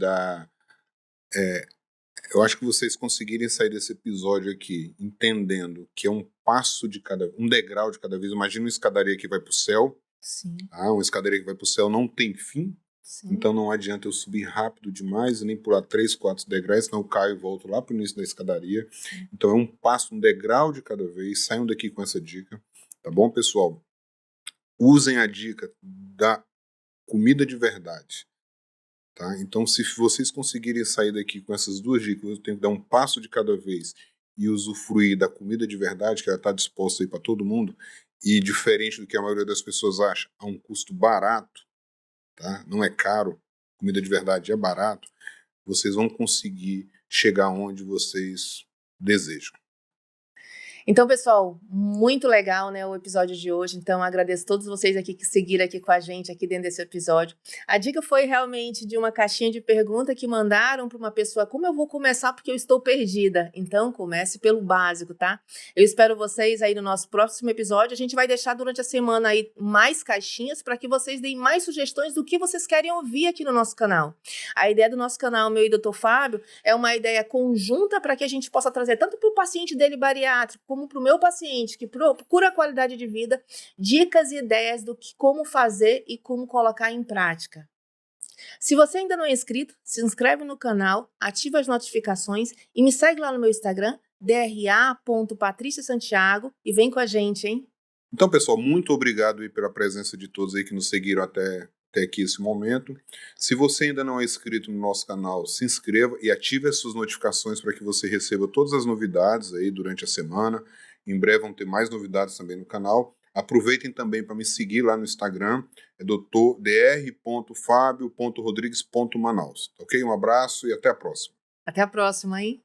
eu acho que vocês conseguirem sair desse episódio aqui entendendo que é um degrau de cada vez. Imagina uma escadaria que vai para o céu, Sim. tá? Uma escadaria que vai para o céu não tem fim, então não adianta eu subir rápido demais e nem pular 3, 4 degraus, senão eu caio e volto lá para o início da escadaria. Sim. Então é um degrau de cada vez. Saiam daqui com essa dica, tá bom, pessoal? Usem a dica da comida de verdade. Tá? Então, se vocês conseguirem sair daqui com essas duas dicas, eu tenho que dar um passo de cada vez e usufruir da comida de verdade, que ela está disposta aí para todo mundo, e diferente do que a maioria das pessoas acha, a um custo barato, tá? Não é caro, comida de verdade é barato, vocês vão conseguir chegar onde vocês desejam. Então, pessoal, muito legal, né, o episódio de hoje. Então, agradeço a todos vocês aqui que seguiram aqui com a gente aqui dentro desse episódio. A dica foi realmente de uma caixinha de pergunta que mandaram para uma pessoa: como eu vou começar porque eu estou perdida? Então, comece pelo básico, tá? Eu espero vocês aí no nosso próximo episódio. A gente vai deixar durante a semana aí mais caixinhas para que vocês deem mais sugestões do que vocês querem ouvir aqui no nosso canal. A ideia do nosso canal, meu e Dr. Fábio, é uma ideia conjunta para que a gente possa trazer tanto para o paciente dele bariátrico como para o meu paciente que procura qualidade de vida, dicas e ideias do que como fazer e como colocar em prática. Se você ainda não é inscrito, se inscreve no canal, ativa as notificações e me segue lá no meu Instagram, dra.patriciasantiago, e vem com a gente, hein? Então, pessoal, muito obrigado aí pela presença de todos aí que nos seguiram até aqui esse momento. Se você ainda não é inscrito no nosso canal, se inscreva e ative as suas notificações para que você receba todas as novidades aí durante a semana. Em breve vão ter mais novidades também no canal. Aproveitem também para me seguir lá no Instagram, é dr.fabio.rodrigues.manaus. Ok? Um abraço e até a próxima. Até a próxima, hein?